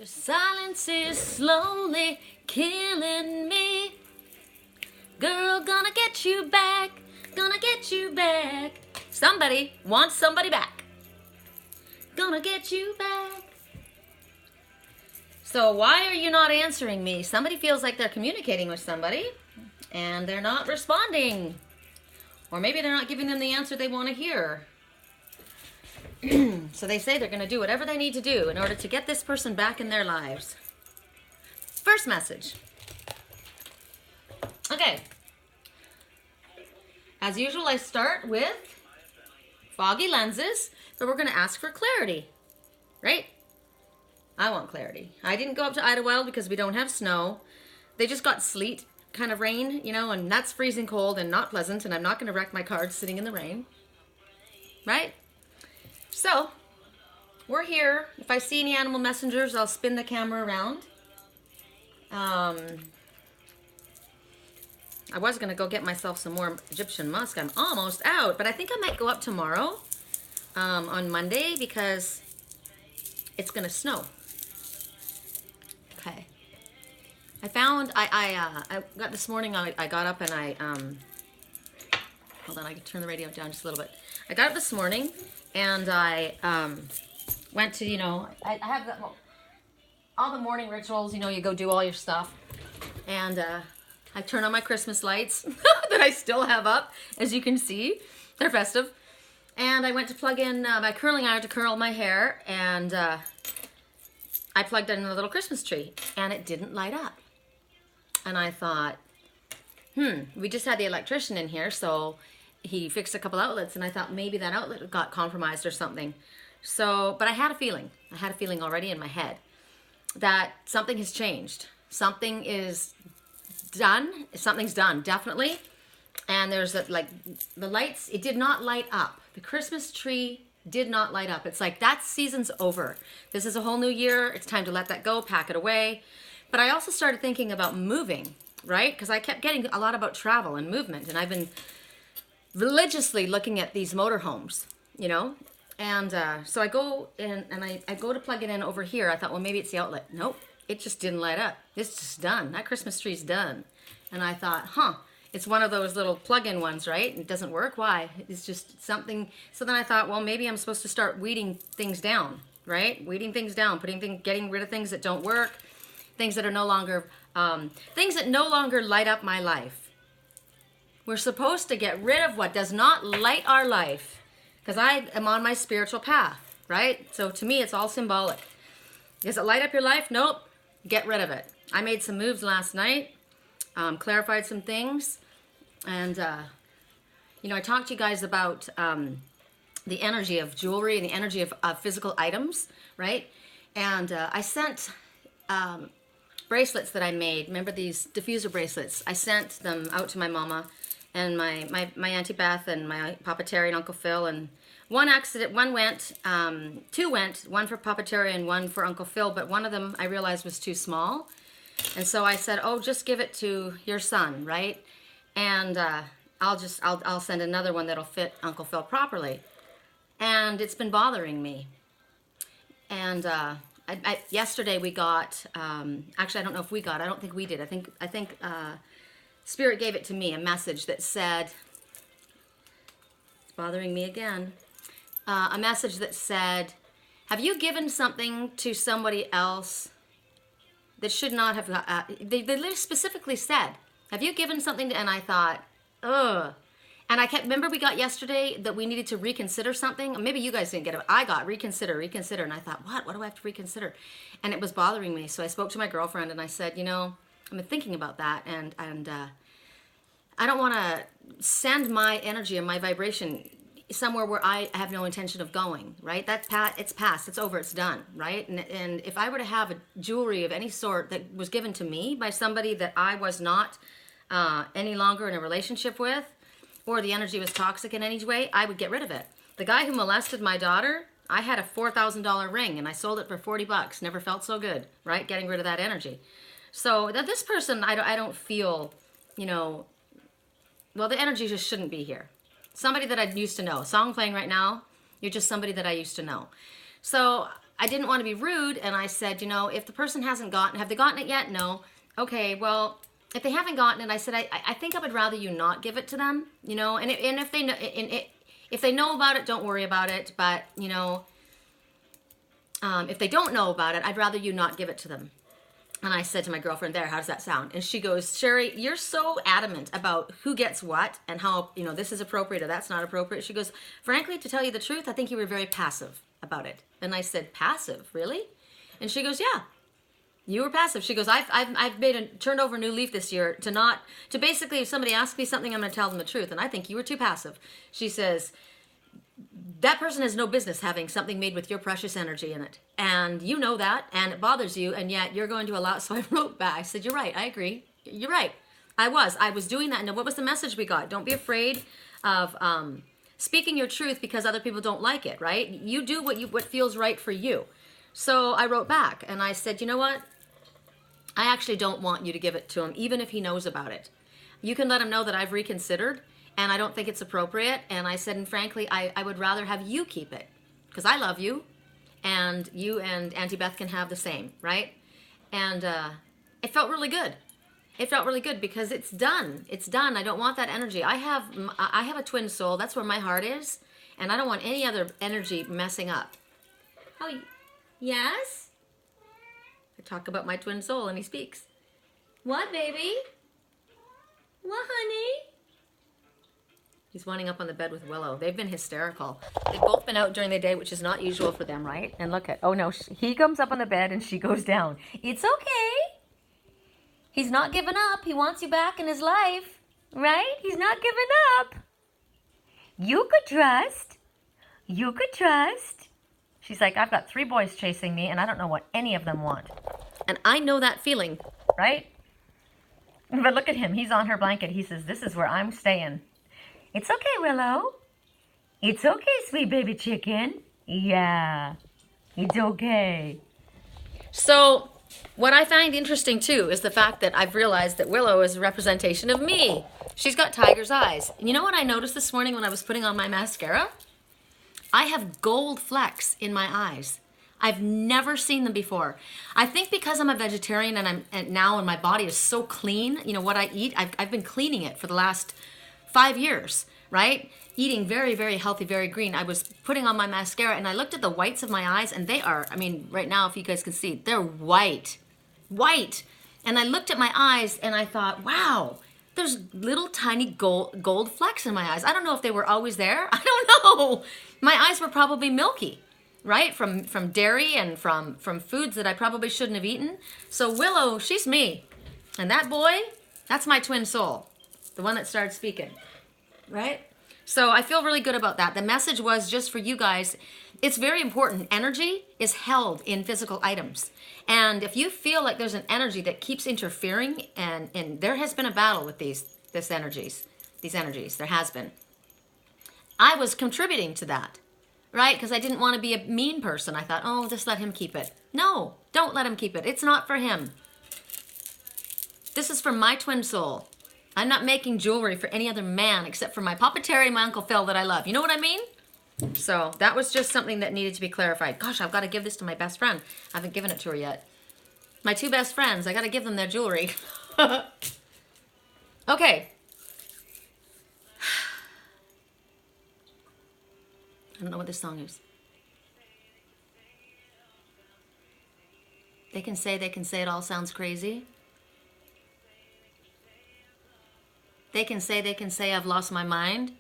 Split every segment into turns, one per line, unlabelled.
Silence is slowly killing me. Girl, gonna get you back. Gonna get you back. Somebody wants somebody back. Gonna get you back. So why are you not answering me? Somebody feels like they're communicating with somebody and they're not responding. Or maybe they're not giving them the answer they want to hear. So they say they're going to do whatever they need to do in order to get this person back in their lives. First message. Okay. As usual, I start with foggy lenses, but we're going to ask for clarity, right? I want clarity. I didn't go up to Idlewild because we don't have snow. They just got sleet, kind of rain, you know, and that's freezing cold and not pleasant, and I'm not going to wreck my cards sitting in the rain, right? So, we're here. If I see any animal messengers, I'll spin the camera around. I was going to go get myself some more Egyptian musk. I'm almost out, but I think I might go up tomorrow on Monday because it's going to snow. Okay. I found, I got this morning, I got up and hold on, I can turn the radio down just a little bit. I got up this morning and I went to, you know, I have that, well, all the morning rituals, you know, you go do all your stuff. And I turn on my Christmas lights that I still have up, as you can see. They're festive. And I went to plug in my curling iron to curl my hair, and I plugged in a little Christmas tree, and it didn't light up. And I thought, we just had the electrician in here, so he fixed a couple outlets, and I thought maybe that outlet got compromised or something. So, but I had a feeling. I had a feeling already in my head that something has changed. Something is done. Something's done, definitely. And there's like the lights, it did not light up. The Christmas tree did not light up. It's like that season's over. This is a whole new year. It's time to let that go, pack it away. But I also started thinking about moving, right? Because I kept getting a lot about travel and movement. And I've been religiously looking at these motorhomes, you know? And so I go in and I go to plug it in over here. I thought, well, maybe it's the outlet. Nope, it just didn't light up. It's just done. That Christmas tree's done. And I thought, it's one of those little plug-in ones, right? It doesn't work. Why? It's just something. So then I thought, well, maybe I'm supposed to start weeding things down, right? Weeding things down, getting rid of things that don't work, things that are no longer, things that no longer light up my life. We're supposed to get rid of what does not light our life. Because I am on my spiritual path, right? So to me, it's all symbolic. Does it light up your life? Nope. Get rid of it. I made some moves last night, clarified some things. And, you know, I talked to you guys about the energy of jewelry and the energy of physical items, right? And I sent bracelets that I made. Remember these diffuser bracelets? I sent them out to my mama and my Auntie Beth and my Papa Terry and Uncle Phil, and two went, one for Papa Terry and one for Uncle Phil, but one of them I realized was too small. And so I said, oh, just give it to your son, right? And I'll send another one that'll fit Uncle Phil properly. And it's been bothering me. And yesterday we got, actually I don't know if we got, I don't think we did. I think Spirit gave it to me, a message that said, it's bothering me again, a message that said, have you given something to somebody else that should not have, they specifically said, have you given something to, and I thought, ugh. And remember we got yesterday that we needed to reconsider something? Maybe you guys didn't get it. I got reconsider. And I thought, what do I have to reconsider? And it was bothering me. So I spoke to my girlfriend and I said, you know, I've been thinking about that, and I don't want to send my energy and my vibration somewhere where I have no intention of going, right? It's past, it's over, it's done, right? And if I were to have a jewelry of any sort that was given to me by somebody that I was not any longer in a relationship with, or the energy was toxic in any way, I would get rid of it. The guy who molested my daughter, I had a $4,000 ring and I sold it for $40. Never felt so good, right? Getting rid of that energy. So that this person, I don't feel, you know, well, the energy just shouldn't be here. Somebody that I used to know. Song playing right now, you're just somebody that I used to know. So I didn't want to be rude, and I said, if the person hasn't have they gotten it yet? No. Okay, well, if they haven't gotten it, I said, I think I would rather you not give it to them, and if they know, if they know about it, don't worry about it. But, if they don't know about it, I'd rather you not give it to them. And I said to my girlfriend there, how does that sound? And she goes, Sherry, you're so adamant about who gets what and how, this is appropriate or that's not appropriate. She goes, frankly, to tell you the truth, I think you were very passive about it. And I said, passive, really? And she goes, yeah, you were passive. She goes, I've turned over a new leaf this year to basically, if somebody asks me something, I'm going to tell them the truth. And I think you were too passive. She says, that person has no business having something made with your precious energy in it. And you know that, and it bothers you, and yet you're going to allow it. So I wrote back. I said, you're right. I agree. You're right. I was doing that. And what was the message we got? Don't be afraid of speaking your truth because other people don't like it, right? You do what feels right for you. So I wrote back, and I said, you know what? I actually don't want you to give it to him, even if he knows about it. You can let him know that I've reconsidered, and I don't think it's appropriate. And I said, and frankly, I would rather have you keep it because I love you, and you and Auntie Beth can have the same, right? And it felt really good. It felt really good because it's done. It's done. I don't want that energy. I have a twin soul. That's where my heart is, and I don't want any other energy messing up. Oh, yes? I talk about my twin soul, and he speaks. What, baby? What, honey? He's winding up on the bed with Willow. They've been hysterical. They've both been out during the day, which is not usual for them, right? And look at, oh no, he comes up on the bed and she goes down. It's okay. He's not giving up. He wants you back in his life, right? He's not giving up. You could trust. You could trust. She's like, I've got 3 boys chasing me and I don't know what any of them want. And I know that feeling, right? But look at him. He's on her blanket. He says, this is where I'm staying. It's okay, Willow. It's okay, sweet baby chicken. Yeah, it's okay. So what I find interesting, too, is the fact that I've realized that Willow is a representation of me. She's got tiger's eyes. And you know what I noticed this morning when I was putting on my mascara? I have gold flecks in my eyes. I've never seen them before. I think because I'm a vegetarian and now my body is so clean, what I eat, I've been cleaning it for the last 5 years, right? Eating very, very healthy, very green. I was putting on my mascara and I looked at the whites of my eyes and they are, right now, if you guys can see, they're white. And I looked at my eyes and I thought, wow, there's little tiny gold flecks in my eyes. I don't know if they were always there. I don't know. My eyes were probably milky, right? From dairy and from foods that I probably shouldn't have eaten. So Willow, she's me. And that boy, that's my twin soul. The one that started speaking, right? So I feel really good about that. The message was just for you guys. It's very important. Energy is held in physical items. And if you feel like there's an energy that keeps interfering, and there has been a battle with these energies, there has been. I was contributing to that, right? Because I didn't want to be a mean person. I thought, oh, just let him keep it. No, don't let him keep it. It's not for him. This is for my twin soul. I'm not making jewelry for any other man except for my Papa Terry and my Uncle Phil that I love. You know what I mean? So that was just something that needed to be clarified. Gosh, I've got to give this to my best friend. I haven't given it to her yet. My 2 best friends, I got to give them their jewelry. Okay. I don't know what this song is. They can say it all sounds crazy. They can say I've lost my mind.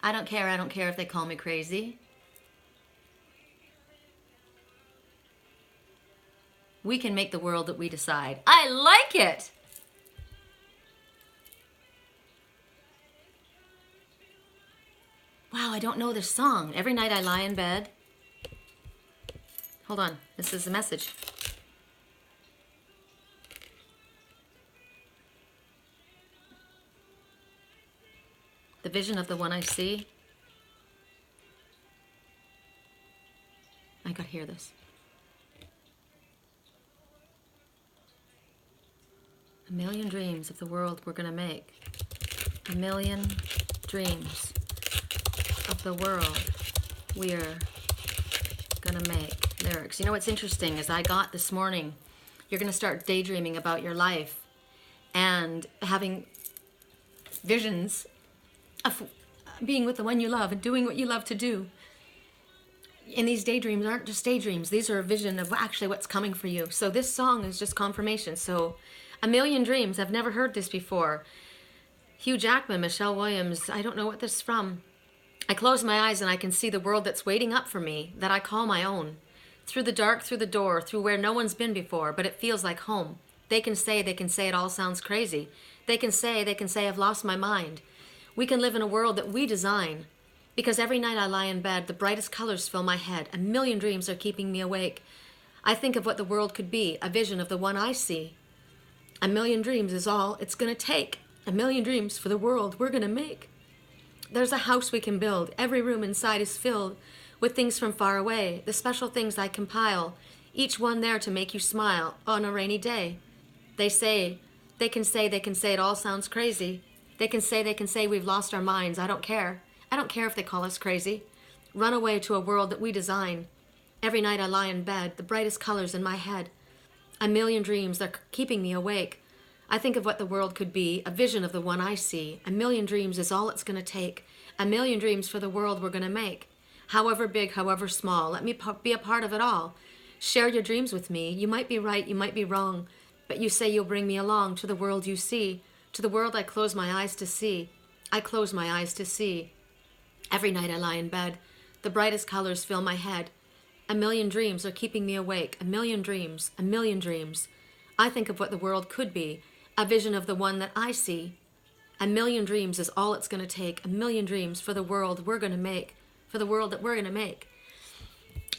I don't care if they call me crazy. We can make the world that we decide. I like it. Wow, I don't know this song. Every night I lie in bed. Hold on, this is the message. The vision of the one I see. I gotta hear this. A million dreams of the world we're gonna make. A million dreams of the world we're gonna make. Lyrics. You know what's interesting is I got this morning, you're gonna start daydreaming about your life and having visions of being with the one you love and doing what you love to do. And these daydreams aren't just daydreams. These are a vision of actually what's coming for you. So this song is just confirmation. So A Million Dreams. I've never heard this before. Hugh Jackman, Michelle Williams. I don't know what this is from. I close my eyes and I can see the world that's waiting up for me, that I call my own. Through the dark, through the door, through where no one's been before, but it feels like home. They can say it all sounds crazy. They can say I've lost my mind. We can live in a world that we design. Because every night I lie in bed, the brightest colors fill my head. A million dreams are keeping me awake. I think of what the world could be, a vision of the one I see. A million dreams is all it's gonna take. A million dreams for the world we're gonna make. There's a house we can build. Every room inside is filled with things from far away, the special things I compile, each one there to make you smile on a rainy day. They can say it all sounds crazy. They can say we've lost our minds. I don't care. I don't care if they call us crazy. Run away to a world that we design. Every night I lie in bed, the brightest colors in my head. A million dreams, they're keeping me awake. I think of what the world could be, a vision of the one I see. A million dreams is all it's gonna take. A million dreams for the world we're gonna make. However big, however small, let me be a part of it all. Share your dreams with me. You might be right, you might be wrong, but you say you'll bring me along to the world you see, to the world I close my eyes to see. I close my eyes to see. Every night I lie in bed, the brightest colors fill my head. A million dreams are keeping me awake. A million dreams, a million dreams. I think of what the world could be, a vision of the one that I see. A million dreams is all it's going to take. A million dreams for the world we're going to make, for the world that we're going to make.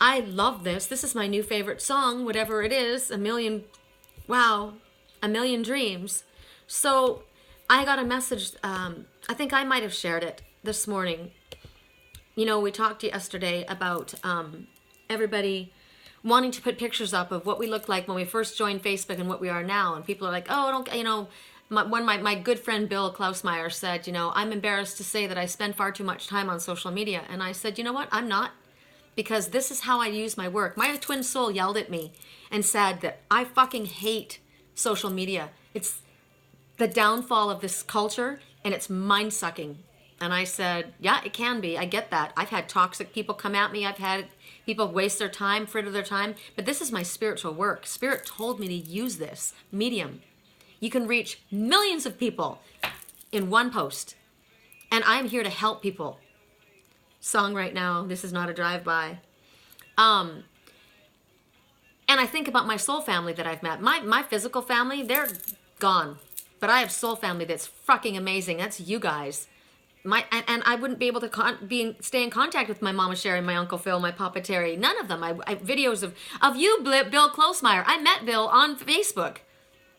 I love this. This is my new favorite song, whatever it is. A million dreams. So I got a message, I think I might have shared it this morning. You know, we talked yesterday about everybody wanting to put pictures up of what we looked like when we first joined Facebook and what we are now. And people are like, my good friend Bill Klausmeyer said, I'm embarrassed to say that I spend far too much time on social media. And I said, you know what? I'm not. Because this is how I use my work. My twin soul yelled at me and said that I fucking hate social media. It's the downfall of this culture and it's mind-sucking. And I said, yeah, it can be. I get that. I've had toxic people come at me. I've had people waste their time, fritter their time. But this is my spiritual work. Spirit told me to use this medium. You can reach millions of people in one post. And I'm here to help people. Song right now, this is not a drive-by. And I think about my soul family that I've met. My physical family, they're gone. But I have soul family that's fucking amazing. That's you guys. And I wouldn't be able to stay in contact with my Mama Sherry, my Uncle Phil, my Papa Terry. None of them. I videos of you, Bill Klausmeyer. I met Bill on Facebook.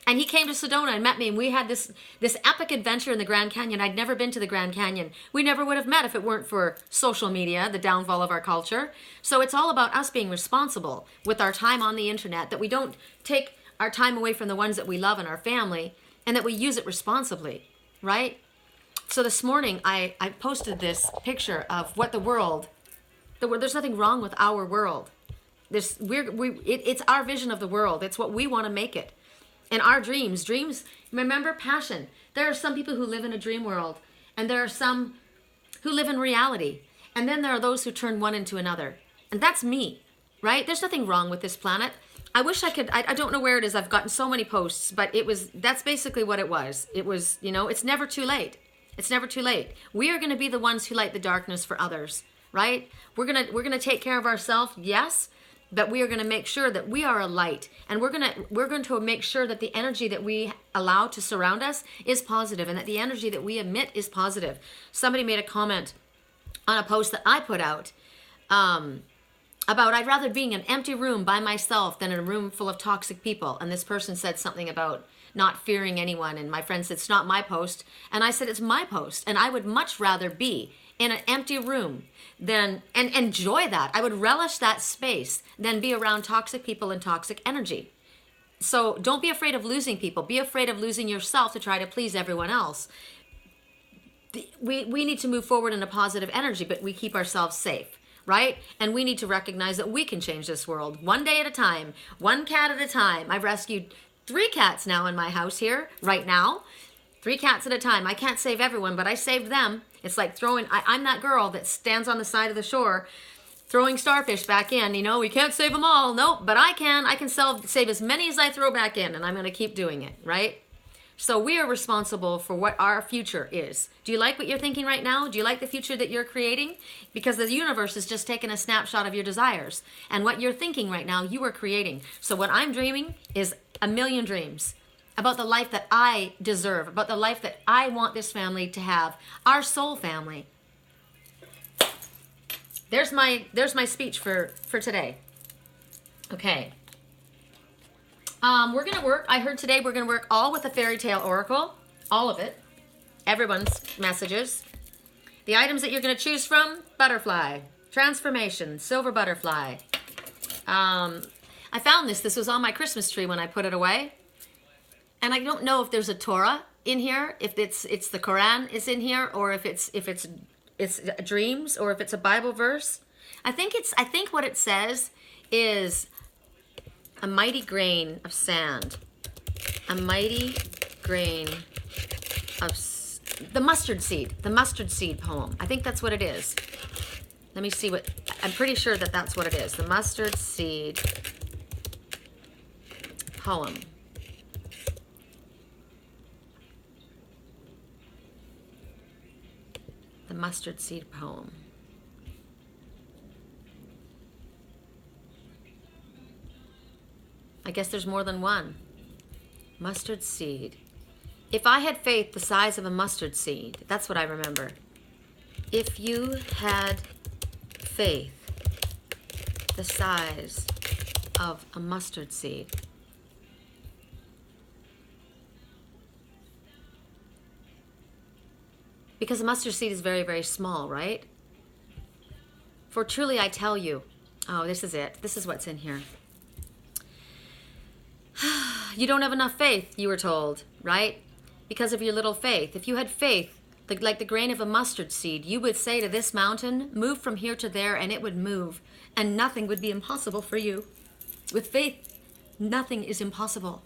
And he came to Sedona and met me, and we had this epic adventure in the Grand Canyon. I'd never been to the Grand Canyon. We never would have met if it weren't for social media, the downfall of our culture. So it's all about us being responsible with our time on the internet, that we don't take our time away from the ones that we love and our family, and that we use it responsibly, right? So this morning, I posted this picture of what there's nothing wrong with our world. It's our vision of the world. It's what we want to make it. And our dreams, remember, passion. There are some people who live in a dream world, and there are some who live in reality. And then there are those who turn one into another. And that's me, right? There's nothing wrong with this planet. I wish I could, I don't know where it is. I've gotten so many posts, but that's basically what it was. It was, it's never too late. It's never too late. We are going to be the ones who light the darkness for others, right? We're going to take care of ourselves, yes, but we are going to make sure that we are a light, and we're going to make sure that the energy that we allow to surround us is positive, and that the energy that we emit is positive. Somebody made a comment on a post that I put out about I'd rather be in an empty room by myself than in a room full of toxic people. And this person said something about not fearing anyone, and my friend said, it's not my post. And I said, it's my post, and I would much rather be in an empty room and enjoy that. I would relish that space than be around toxic people and toxic energy. So don't be afraid of losing people. Be afraid of losing yourself to try to please everyone else. we need to move forward in a positive energy, but we keep ourselves safe, right? And we need to recognize that we can change this world one day at a time, one cat at a time. I've rescued 3 cats now in my house here right now. 3 cats at a time. I can't save everyone, but I saved them. It's like throwing, I'm that girl that stands on the side of the shore throwing starfish back in. You know, we can't save them all. Nope, but I can. I can save as many as I throw back in, and I'm going to keep doing it, right? So we are responsible for what our future is. Do you like what you're thinking right now? Do you like the future that you're creating? Because the universe is just taking a snapshot of your desires. And what you're thinking right now, you are creating. So what I'm dreaming is a million dreams about the life that I deserve, about the life that I want this family to have, our soul family. There's my speech for today. Okay. We're going to work, I heard today we're going to work all with the fairy tale oracle, all of it, everyone's messages. The items that you're going to choose from, butterfly, transformation, silver butterfly. I found this was on my Christmas tree when I put it away. And I don't know if there's a Torah in here, if it's the Quran is in here, or if it's dreams, or if it's a Bible verse. I think what it says is a mighty grain of sand, a mighty grain of the mustard seed poem. I think that's what it is. Let me see what, I'm pretty sure that that's what it is. The mustard seed poem. The mustard seed poem. I guess there's more than one. Mustard seed. If I had faith the size of a mustard seed, that's what I remember. If you had faith the size of a mustard seed. Because a mustard seed is very, very small, right? For truly I tell you, oh, this is it. This is what's in here. You don't have enough faith, you were told, right? Because of your little faith. If you had faith, like the grain of a mustard seed, you would say to this mountain, move from here to there, and it would move, and nothing would be impossible for you. With faith, nothing is impossible.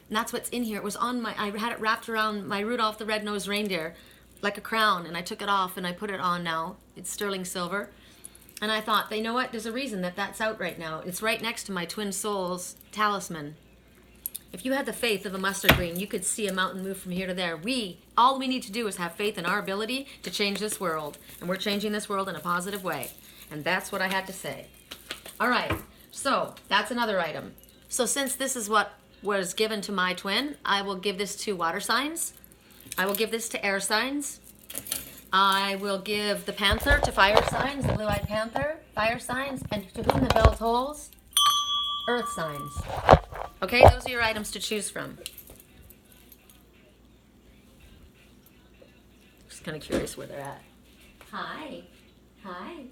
And that's what's in here. It was on I had it wrapped around my Rudolph the Red-Nosed Reindeer like a crown, and I took it off and I put it on now. It's sterling silver. And I thought, you know what? There's a reason that that's out right now. It's right next to my Twin Souls talisman. If you had the faith of a mustard green, you could see a mountain move from here to there. All we need to do is have faith in our ability to change this world. And we're changing this world in a positive way. And that's what I had to say. All right, so that's another item. So since this is what was given to my twin, I will give this to water signs. I will give this to air signs. I will give the panther to fire signs, the blue-eyed panther, fire signs, and to whom the bell tolls, earth signs. Okay, those are your items to choose from. Just kind of curious where they're at. Hi. Hi.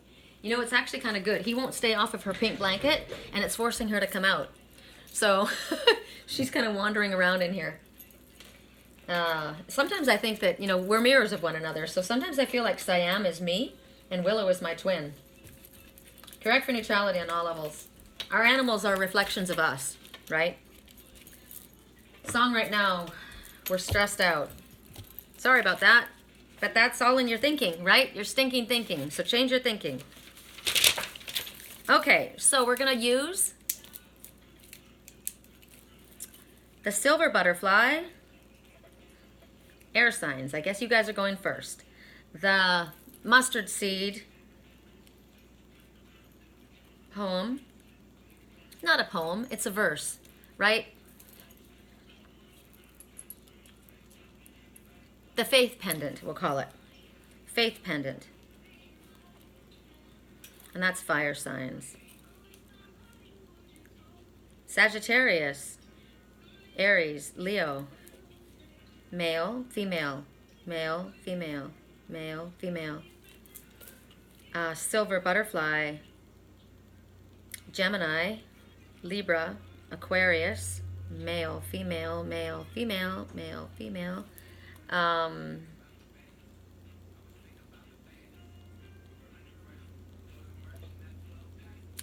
You know, it's actually kind of good. He won't stay off of her pink blanket, and it's forcing her to come out. So she's kind of wandering around in here. Sometimes I think that, you know, we're mirrors of one another. So sometimes I feel like Siam is me and Willow is my twin. Correct for neutrality on all levels. Our animals are reflections of us, right? Song right now, we're stressed out. Sorry about that, but that's all in your thinking, right? Your stinking thinking. So change your thinking. Okay, so we're going to use the silver butterfly. Air signs. I guess you guys are going first. The mustard seed poem. Not a poem, it's a verse, right? The faith pendant, we'll call it. Faith pendant. And that's fire signs. Sagittarius, Aries, Leo. Male, female, male, female, male, female. Silver butterfly, Gemini, Libra, Aquarius, male, female, male, female, male, female.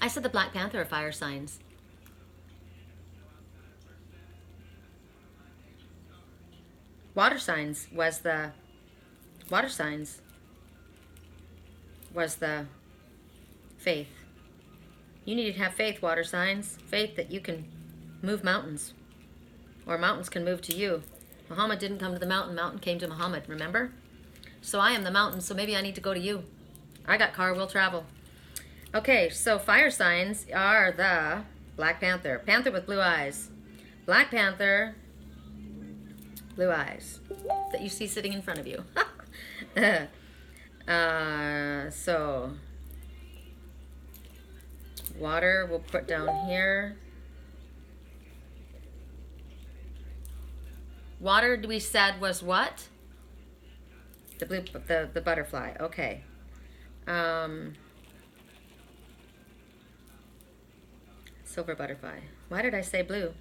I said the Black Panther are fire signs. Water signs was the faith. You need to have faith, water signs. Faith that you can move mountains. Or mountains can move to you. Muhammad didn't come to the mountain. Mountain came to Muhammad, remember? So I am the mountain, so maybe I need to go to you. I got car, we'll travel. Okay, so fire signs are the Black Panther. Panther with blue eyes. Black Panther, blue eyes. That you see sitting in front of you. So, water we'll put down here. Water, we said, was what? The butterfly. Okay. Silver butterfly. Why did I say blue?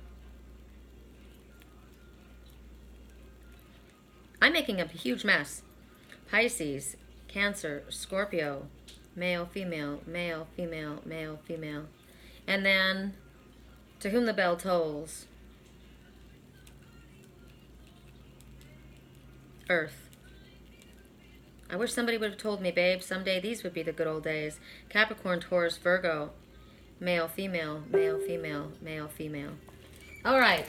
I'm making a huge mess. Pisces, Cancer, Scorpio, male, female, male, female, male, female. And then, to whom the bell tolls. Earth. I wish somebody would have told me, babe, someday these would be the good old days. Capricorn, Taurus, Virgo, male, female, male, female, male, female. All right.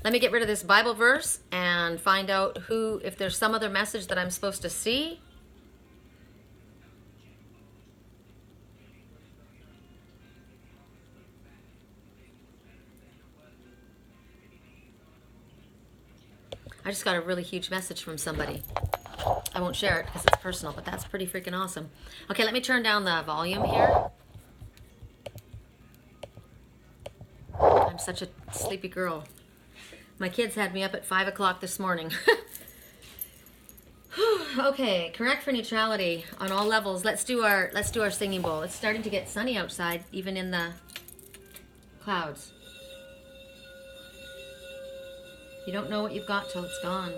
Let me get rid of this Bible verse and find out if there's some other message that I'm supposed to see. I just got a really huge message from somebody. I won't share it because it's personal, but that's pretty freaking awesome. Okay, let me turn down the volume here. I'm such a sleepy girl. My kids had me up at 5 o'clock this morning. Okay, correct for neutrality on all levels. Let's do our singing bowl. It's starting to get sunny outside, even in the clouds. You don't know what you've got till it's gone.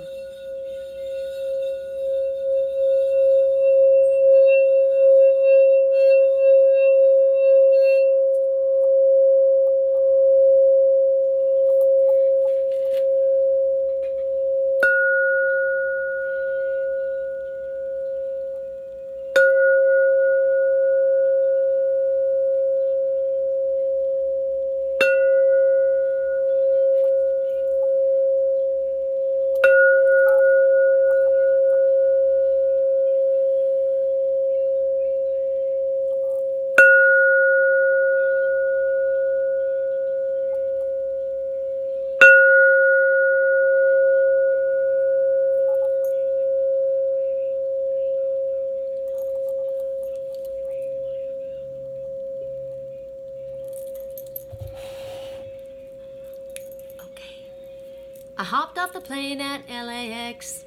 I hopped off the plane at LAX.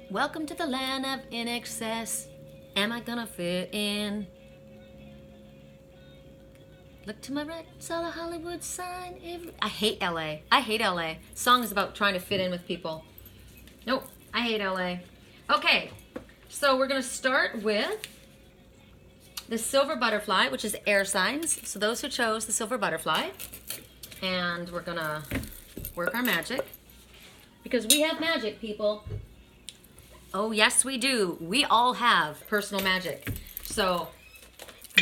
Welcome to the land of in excess. Am I gonna fit in? Look to my right, saw the Hollywood sign. I hate LA. I hate LA. Song is about trying to fit in with people. Nope, I hate LA. Okay, so we're gonna start with the silver butterfly, which is air signs. So those who chose the silver butterfly. And we're gonna work our magic. Because we have magic, people. Oh, yes, we do. We all have personal magic. So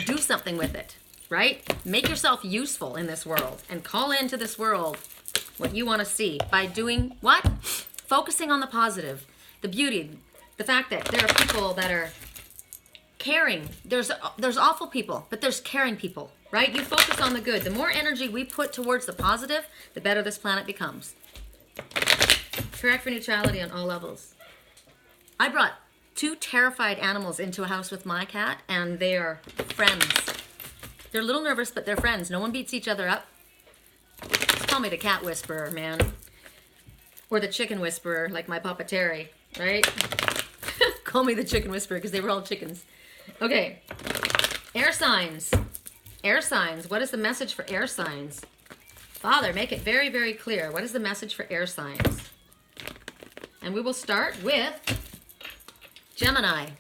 do something with it, right? Make yourself useful in this world and call into this world what you want to see by doing what? Focusing on the positive, the beauty, the fact that there are people that are caring. There's awful people, but there's caring people, right? You focus on the good. The more energy we put towards the positive, the better this planet becomes. Correct for neutrality on all levels. I brought 2 terrified animals into a house with my cat, and they are friends. They're a little nervous, but they're friends. No one beats each other up. Just call me the cat whisperer, man. Or the chicken whisperer, like my Papa Terry, right? Call me the chicken whisperer, because they were all chickens. Okay. Air signs. Air signs. What is the message for air signs? Father, make it very, very clear. What is the message for air signs? And we will start with Gemini.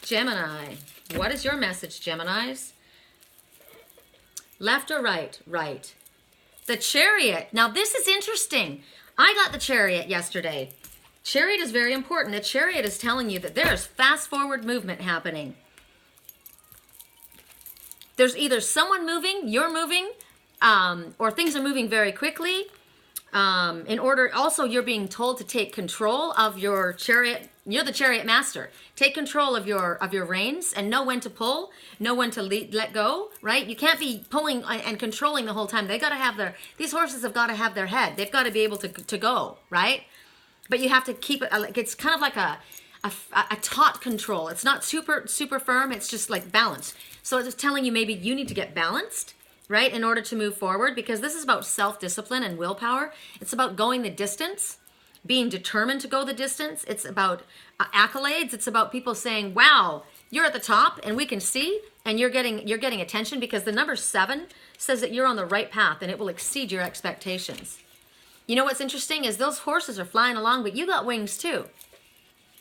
Gemini. What is your message, Geminis? Left or right? Right. The Chariot. Now, this is interesting. I got the Chariot yesterday. Chariot is very important. The Chariot is telling you that there is fast forward movement happening. There's either someone moving, you're moving, or things are moving very quickly. Also, you're being told to take control of your chariot. You're the chariot master. Take control of your reins and know when to pull, know when to let go, right? You can't be pulling and controlling the whole time. These horses have got to have their head. They've got to be able to go, right? But you have to keep it, it's kind of like a taut control. It's not super firm. It's just like balanced. So it's telling you maybe you need to get balanced, right, in order to move forward, because this is about self-discipline and willpower. It's about going the distance, being determined to go the distance. It's about accolades. It's about people saying, wow, you're at the top and we can see, and you're getting attention, because the number 7 says that you're on the right path and it will exceed your expectations. You know what's interesting is those horses are flying along, but you got wings too.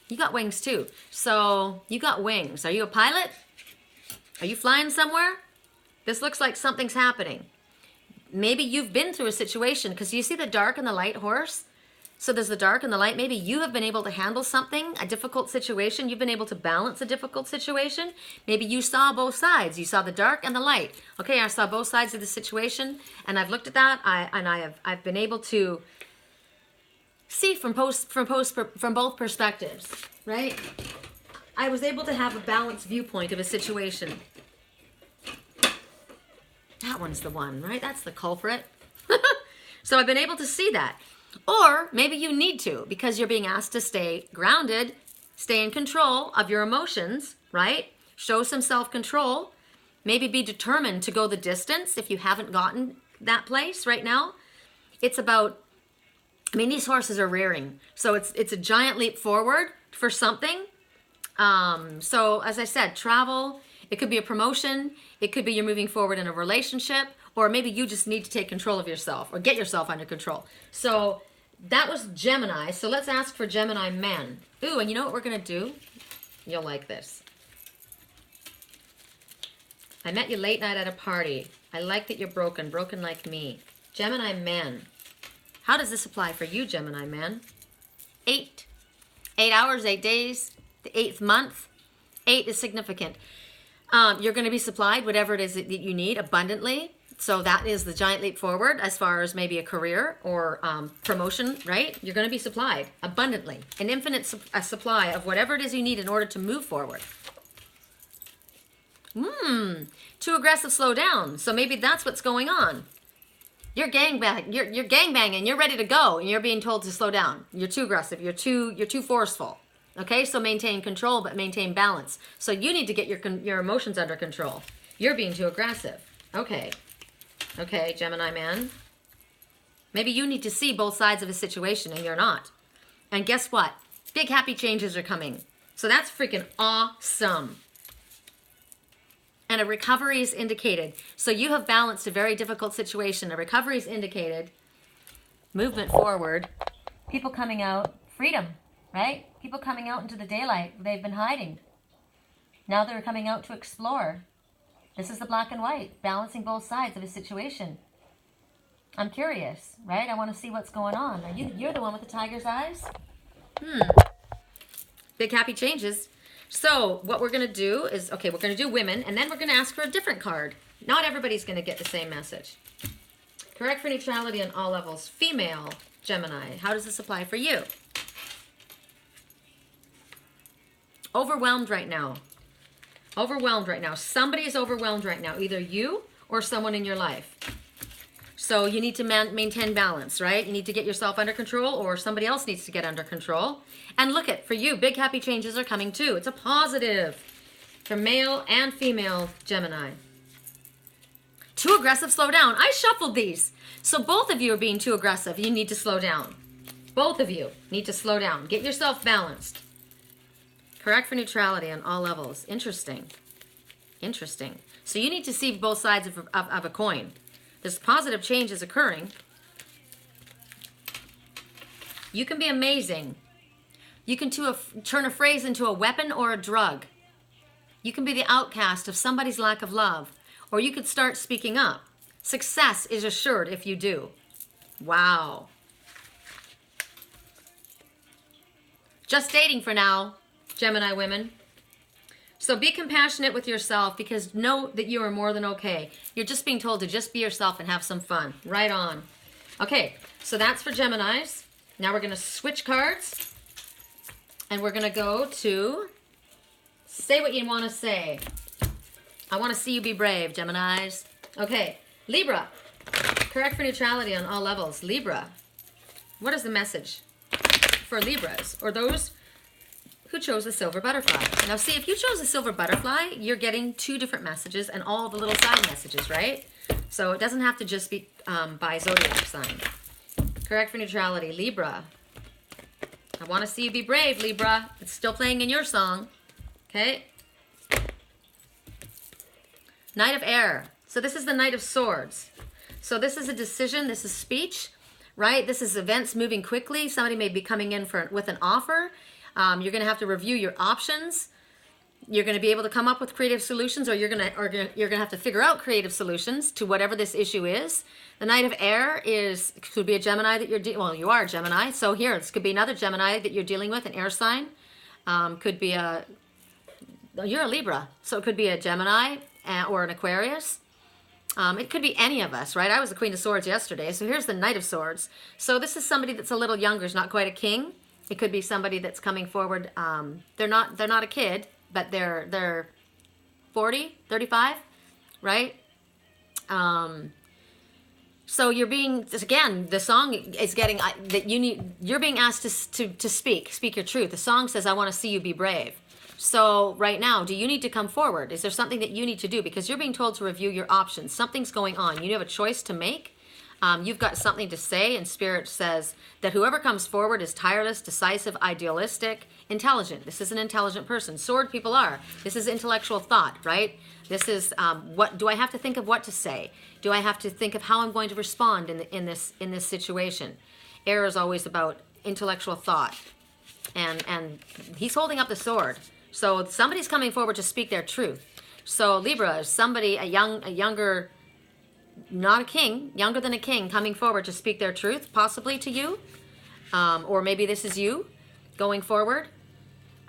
You got wings too. So you got wings. Are you a pilot? Are you flying somewhere? This looks like something's happening. Maybe you've been through a situation, because you see the dark and the light horse? So there's the dark and the light. Maybe you have been able to handle something, a difficult situation. You've been able to balance a difficult situation. Maybe you saw both sides. You saw the dark and the light. Okay, I saw both sides of the situation, and I've looked at that. I've been able to see from both perspectives, right? I was able to have a balanced viewpoint of a situation. That one's the one, right? That's the culprit. So I've been able to see that. Or maybe you need to, because you're being asked to stay grounded, stay in control of your emotions, right? Show some self-control. Maybe be determined to go the distance if you haven't gotten that place right now. It's about, these horses are rearing. So it's a giant leap forward for something. So as I said, travel, it could be a promotion, it could be you're moving forward in a relationship, or maybe you just need to take control of yourself or get yourself under control. So that was Gemini. So let's ask for Gemini men. Ooh, and you know what we're going to do? You'll like this. I met you late night at a party. I like that you're broken like me. Gemini men. How does this apply for you, Gemini men? 8. 8 hours, 8 days, the 8th month. 8 is significant. You're going to be supplied whatever it is that you need abundantly. So that is the giant leap forward as far as maybe a career or promotion, right? You're going to be supplied abundantly, an infinite supply of whatever it is you need in order to move forward. Too aggressive, slow down. So maybe that's what's going on. You're gangbanging, you're ready to go, and you're being told to slow down. You're too aggressive, you're too forceful. Okay, so maintain control, but maintain balance. So you need to get your emotions under control. You're being too aggressive. Okay, Gemini man. Maybe you need to see both sides of a situation, and you're not. And guess what? Big happy changes are coming. So that's freaking awesome. And a recovery is indicated. So you have balanced a very difficult situation. A recovery is indicated. Movement forward. People coming out. Freedom, right? People coming out into the daylight. They've been hiding. Now they're coming out to explore. This is the black and white. Balancing both sides of a situation. I'm curious, right? I want to see what's going on. You're the one with the tiger's eyes? Big happy changes. So what we're going to do is, okay, we're going to do women, and then we're going to ask for a different card. Not everybody's going to get the same message. Correct for neutrality on all levels. Female Gemini. How does this apply for you? Overwhelmed right now. Overwhelmed right now. Somebody is overwhelmed right now. Either you or someone in your life. So you need to maintain balance, right? You need to get yourself under control, or somebody else needs to get under control. And look at, for you, big happy changes are coming too. It's a positive for male and female Gemini. Too aggressive, slow down. I shuffled these. So both of you are being too aggressive. You need to slow down. Both of you need to slow down. Get yourself balanced. Correct for neutrality on all levels. Interesting. Interesting. So you need to see both sides of a coin. This positive change is occurring. You can be amazing. You can turn a phrase into a weapon or a drug. You can be the outcast of somebody's lack of love, or you could start speaking up. Success is assured if you do. Wow. Just dating for now, Gemini women. So be compassionate with yourself, because know that you are more than okay. You're just being told to just be yourself and have some fun. Right on. Okay, so that's for Geminis. Now we're going to switch cards. And we're going to go to say what you want to say. I want to see you be brave, Geminis. Okay, Libra. Correct for neutrality on all levels. Libra. What is the message for Libras, or those who chose the silver butterfly? Now see, if you chose the silver butterfly, you're getting 2 different messages and all the little side messages, right? So it doesn't have to just be by zodiac sign. Correct for neutrality. Libra. I want to see you be brave, Libra. It's still playing in your song. Okay. Knight of Air. So this is the Knight of Swords. So this is a decision. This is speech, right? This is events moving quickly. Somebody may be coming in with an offer. You're going to have to review your options. You're going to be able to come up with creative solutions, or you're going to have to figure out creative solutions to whatever this issue is. The Knight of Air could be a Gemini that well, you are a Gemini. So here, this could be another Gemini that you're dealing with, an air sign. Could be you're a Libra, so it could be a Gemini or an Aquarius. It could be any of us, right? I was the Queen of Swords yesterday, so here's the Knight of Swords. So this is somebody that's a little younger, is not quite a king. It could be somebody that's coming forward. They're not a kid, but they're 40, 35, right? So you're being, again, the song is getting that you're being asked to speak your truth. The song says, I want to see you be brave. So right now, do you need to come forward? Is there something that you need to do? Because you're being told to review your options. Something's going on. You have a choice to make. You've got something to say, and Spirit says that whoever comes forward is tireless, decisive, idealistic, intelligent. This is an intelligent person. Sword people are. This is intellectual thought, right? This is what do I have to think of what to say? Do I have to think of how I'm going to respond in this situation? Air is always about intellectual thought, and he's holding up the sword. So somebody's coming forward to speak their truth. So Libra is somebody, a younger, not a king, younger than a king, coming forward to speak their truth, possibly to you, or maybe this is you going forward.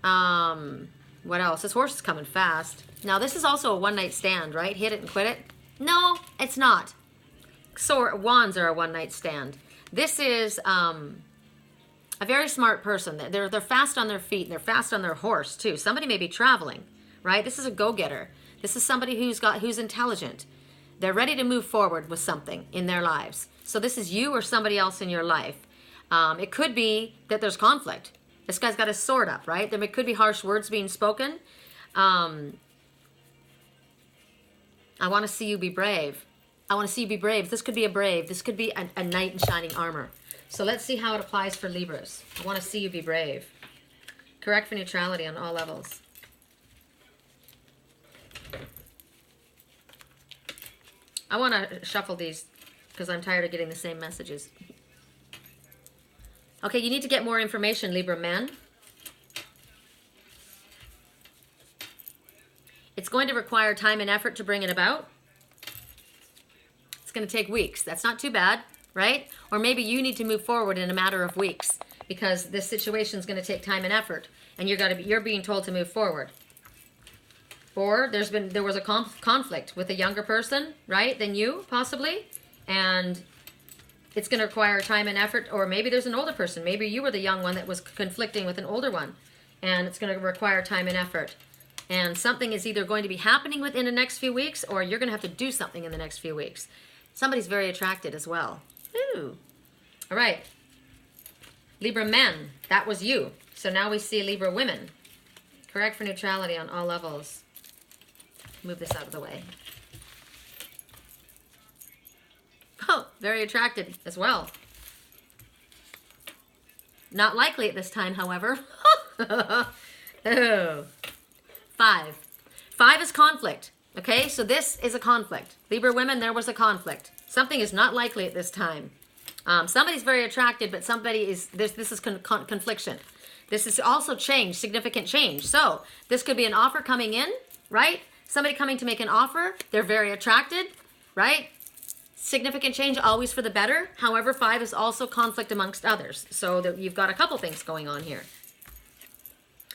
What else? This horse is coming fast. Now this is also a one-night stand, right? Hit it and quit it. No, it's not. So wands are a one-night stand. This is a very smart person. They're fast on their feet, and they're fast on their horse too. Somebody may be traveling, right? This is a go-getter. This is somebody who's intelligent. They're ready to move forward with something in their lives. So this is you or somebody else in your life. It could be that there's conflict. This guy's got his sword up, right? There could be harsh words being spoken. I want to see you be brave. I want to see you be brave. This could be a brave. This could be a knight in shining armor. So let's see how it applies for Libras. I want to see you be brave. Correct for neutrality on all levels. I want to shuffle these because I'm tired of getting the same messages. Okay, you need to get more information, Libra men. It's going to require time and effort to bring it about. It's going to take weeks. That's not too bad, right? Or maybe you need to move forward in a matter of weeks because this situation is going to take time and effort, and you're being told to move forward. Or there was a conflict with a younger person, right, than you, possibly, and it's going to require time and effort. Or maybe there's an older person. Maybe you were the young one that was conflicting with an older one, and it's going to require time and effort. And something is either going to be happening within the next few weeks, or you're going to have to do something in the next few weeks. Somebody's very attracted as well. Ooh. All right. Libra men, that was you. So now we see Libra women. Correct for neutrality on all levels. Move this out of the way. Oh, very attracted as well. Not likely at this time, however. Oh. 5. 5 is conflict. Okay, so this is a conflict. Libra women, there was a conflict. Something is not likely at this time. Somebody's very attracted, but somebody is, this is confliction. This is also change, significant change. So this could be an offer coming in, right? Somebody coming to make an offer. They're very attracted, right? Significant change, always for the better. However, 5 is also conflict amongst others. So that you've got a couple things going on here.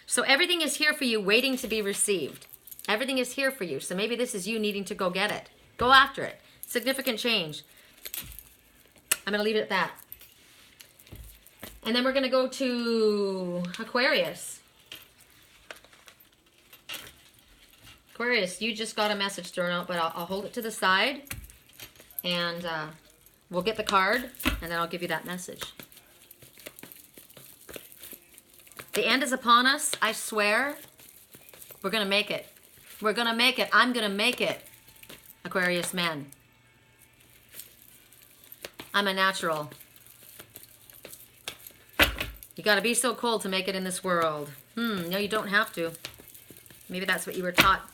So everything is here for you, waiting to be received. Everything is here for you. So maybe this is you needing to go get it. Go after it. Significant change. I'm going to leave it at that. And then we're going to go to Aquarius. Aquarius, you just got a message thrown out, but I'll hold it to the side. And we'll get the card, and then I'll give you that message. The end is upon us. I swear. We're going to make it. We're going to make it. I'm going to make it. Aquarius man. I'm a natural. You got to be so cold to make it in this world. No, you don't have to. Maybe that's what you were taught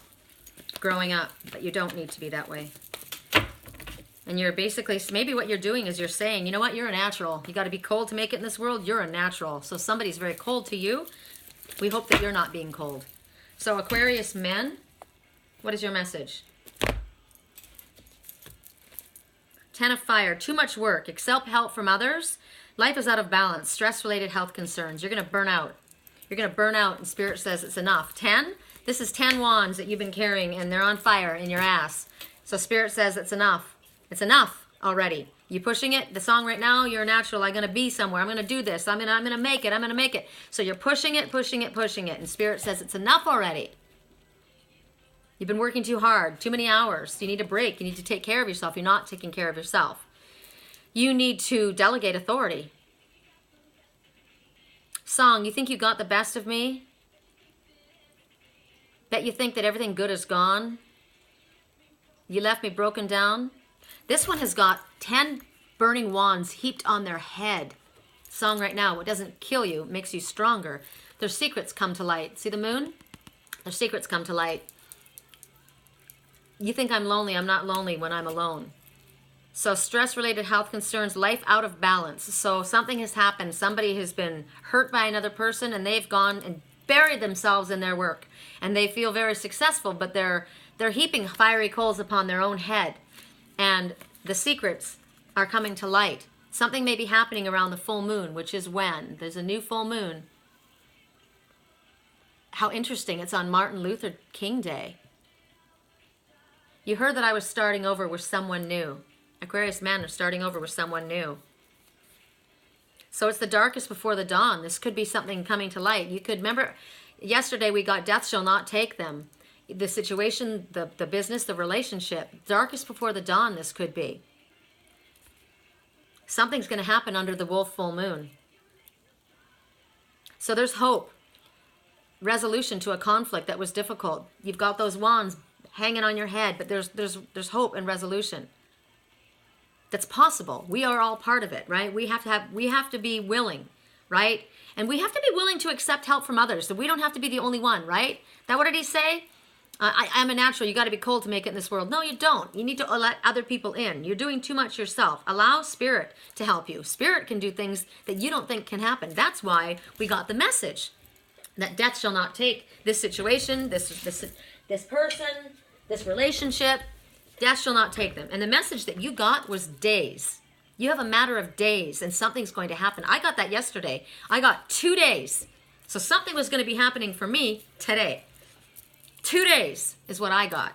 growing up, but you don't need to be that way. And you're basically, maybe what you're doing is you're saying, you know what, you're a natural. You got to be cold to make it in this world. You're a natural. So somebody's very cold to you. We hope that you're not being cold. So Aquarius men, what is your message? 10 of fire, too much work, accept help from others. Life is out of balance, stress-related health concerns. You're going to burn out. You're going to burn out, and Spirit says it's enough. 10, this is 10 wands that you've been carrying, and they're on fire in your ass. So Spirit says it's enough. It's enough already. You pushing it? The song right now, you're natural. I'm going to be somewhere. I'm going to do this. I'm going to make it. I'm going to make it. So you're pushing it, pushing it, pushing it. And Spirit says it's enough already. You've been working too hard, too many hours. You need a break. You need to take care of yourself. You're not taking care of yourself. You need to delegate authority. Song, you think you got the best of me? Bet you think that everything good is gone? You left me broken down? This one has got 10 burning wands heaped on their head. Song right now, what doesn't kill you makes you stronger. Their secrets come to light. See the moon? Their secrets come to light. You think I'm lonely. I'm not lonely when I'm alone. So stress-related health concerns, life out of balance. So something has happened. Somebody has been hurt by another person, and they've gone and buried themselves in their work. And they feel very successful, but they're heaping fiery coals upon their own head. And the secrets are coming to light. Something may be happening around the full moon, which is when? There's a new full moon. How interesting. It's on Martin Luther King Day. You heard that I was starting over with someone new. Aquarius men are starting over with someone new. So it's the darkest before the dawn. This could be something coming to light. You could remember yesterday we got death shall not take them. The situation, the business, the relationship. Darkest before the dawn this could be. Something's going to happen under the wolf full moon. So there's hope. Resolution to a conflict that was difficult. You've got those wands hanging on your head, but there's hope and resolution. That's possible. We are all part of it, right? We have to be willing, right? And we have to be willing to accept help from others. So we don't have to be the only one, right? What did he say? I'm a natural. You got to be cold to make it in this world. No, you don't. You need to let other people in. You're doing too much yourself. Allow Spirit to help you. Spirit can do things that you don't think can happen. That's why we got the message that death shall not take this situation, this person, this relationship. Death shall not take them. And the message that you got was days. You have a matter of days, and something's going to happen. I got that yesterday. I got 2 days. So something was going to be happening for me today. 2 days is what I got.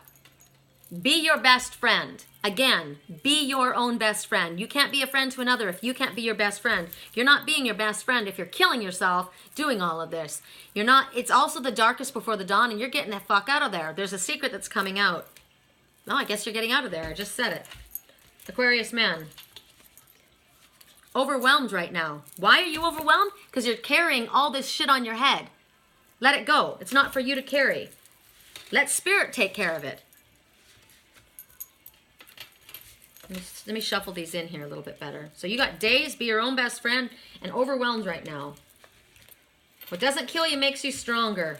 Be your best friend. Again, be your own best friend. You can't be a friend to another if you can't be your best friend. You're not being your best friend if you're killing yourself doing all of this. You're not. It's also the darkest before the dawn, and you're getting the fuck out of there. There's a secret that's coming out. No, I guess you're getting out of there. I just said it. Aquarius man. Overwhelmed right now. Why are you overwhelmed? Because you're carrying all this shit on your head. Let it go. It's not for you to carry. Let Spirit take care of it. Let me shuffle these in here a little bit better. So you got days, be your own best friend, and overwhelmed right now. What doesn't kill you makes you stronger.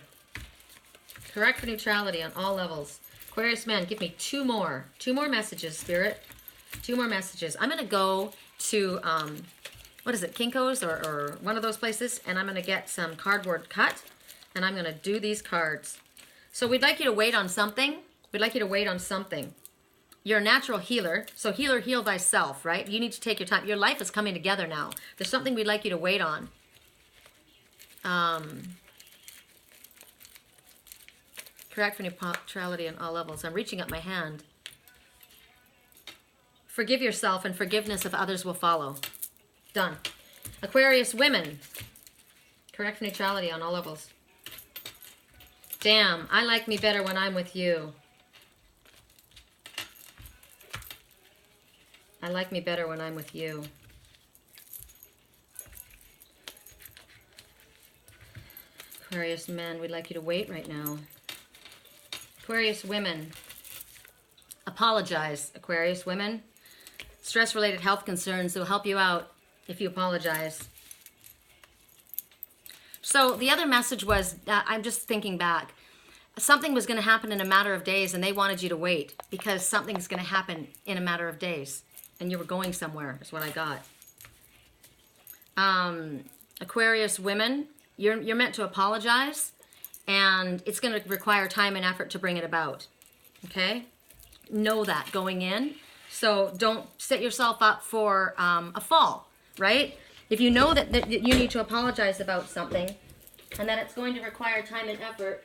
Correct for neutrality on all levels. Aquarius man, give me 2 more. 2 more messages, Spirit. 2 more messages. I'm going to go to, what is it, Kinko's or one of those places, and I'm going to get some cardboard cut, and I'm going to do these cards. So we'd like you to wait on something. We'd like you to wait on something. You're a natural healer. So healer, heal thyself, right? You need to take your time. Your life is coming together now. There's something we'd like you to wait on. Correct for neutrality on all levels. I'm reaching up my hand. Forgive yourself, and forgiveness of others will follow. Done. Aquarius women. Correct for neutrality on all levels. Damn, I like me better when I'm with you. I like me better when I'm with you. Aquarius men, we'd like you to wait right now. Aquarius women. Apologize, Aquarius women. Stress-related health concerns will help you out if you apologize. So the other message was, I'm just thinking back, something was going to happen in a matter of days and they wanted you to wait because something's going to happen in a matter of days and you were going somewhere is what I got. Aquarius women, you're meant to apologize and it's going to require time and effort to bring it about. Okay? Know that going in. So don't set yourself up for a fall, right? If you know that you need to apologize about something and that it's going to require time and effort,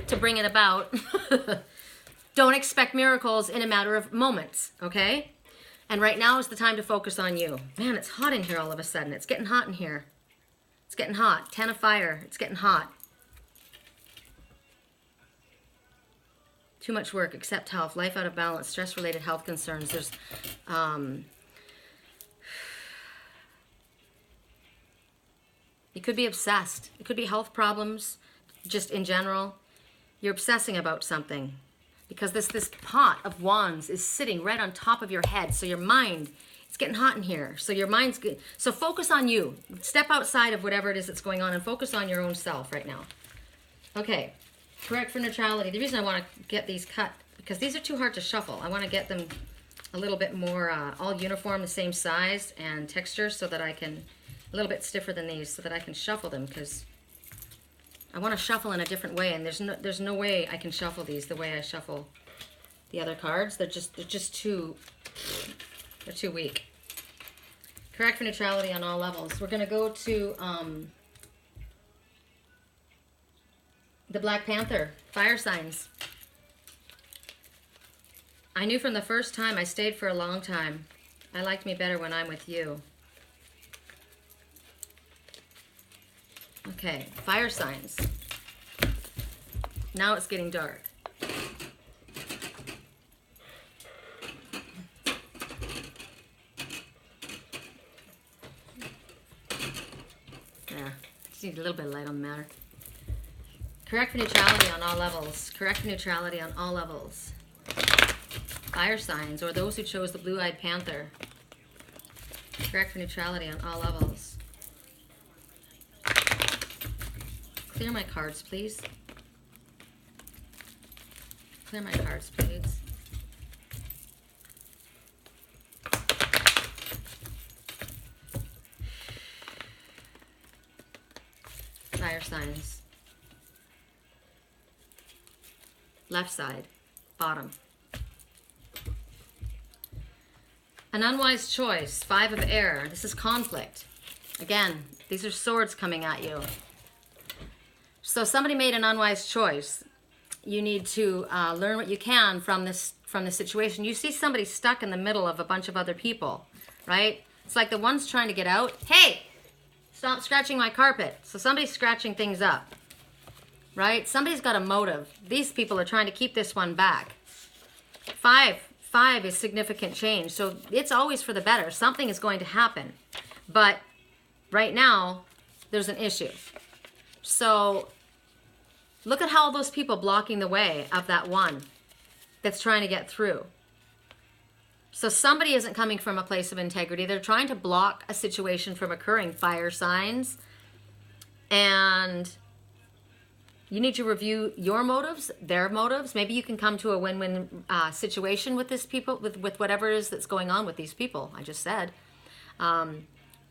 to bring it about, don't expect miracles in a matter of moments, okay? And right now is the time to focus on you. Man, it's hot in here all of a sudden. It's getting hot in here. It's getting hot. 10 of fire. It's getting hot. Too much work, accept health, life out of balance, stress-related health concerns. There's, you could be obsessed. It could be health problems, just in general. You're obsessing about something because this pot of wands is sitting right on top of your head. So your mind, it's getting hot in here. So your mind's good. So focus on you. Step outside of whatever it is that's going on and focus on your own self right now. Okay. Correct for neutrality. The reason I want to get these cut, because these are too hard to shuffle. I want to get them a little bit more all uniform, the same size and texture so that I can, a little bit stiffer than these, so that I can shuffle them because I want to shuffle in a different way, and there's no way I can shuffle these the way I shuffle the other cards. They're just too weak. Correct for neutrality on all levels. We're going to go to the Black Panther, fire signs. I knew from the first time I stayed for a long time. I liked me better when I'm with you. Okay, fire signs. Now it's getting dark. Yeah, just need a little bit of light on the matter. Correct for neutrality on all levels. Correct for neutrality on all levels. Fire signs, or those who chose the blue-eyed panther. Correct for neutrality on all levels. Clear my cards, please. Clear my cards, please. Fire signs. Left side, bottom. An unwise choice, 5 of air. This is conflict. Again, these are swords coming at you. So somebody made an unwise choice. You need to learn what you can from this situation. You see somebody stuck in the middle of a bunch of other people, right? It's like the one's trying to get out. Hey, stop scratching my carpet. So somebody's scratching things up, right? Somebody's got a motive. These people are trying to keep this one back. 5 is significant change. So it's always for the better. Something is going to happen. But right now, there's an issue. So look at how those people blocking the way of that one that's trying to get through. So somebody isn't coming from a place of integrity. They're trying to block a situation from occurring. Fire signs. And you need to review your motives, their motives. Maybe you can come to a win-win situation with this people, with whatever it is that's going on with these people, I just said.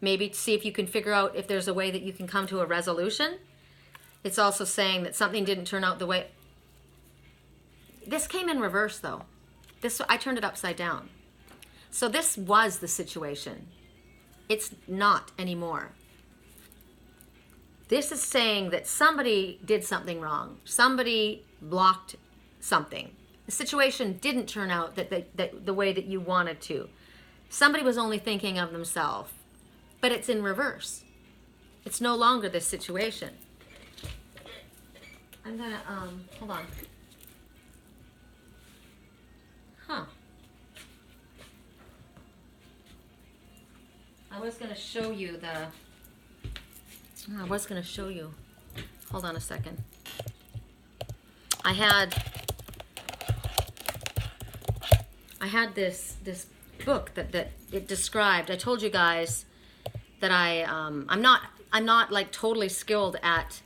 maybe to see if you can figure out if there's a way that you can come to a resolution. It's also saying that something didn't turn out the way... This came in reverse, though. I turned it upside down. So this was the situation. It's not anymore. This is saying that somebody did something wrong. Somebody blocked something. The situation didn't turn out that the way that you wanted to. Somebody was only thinking of themselves. But it's in reverse. It's no longer this situation. I'm gonna, hold on. Huh. I was gonna show you hold on a second. I had this book that it described. I told you guys that I'm not like totally skilled at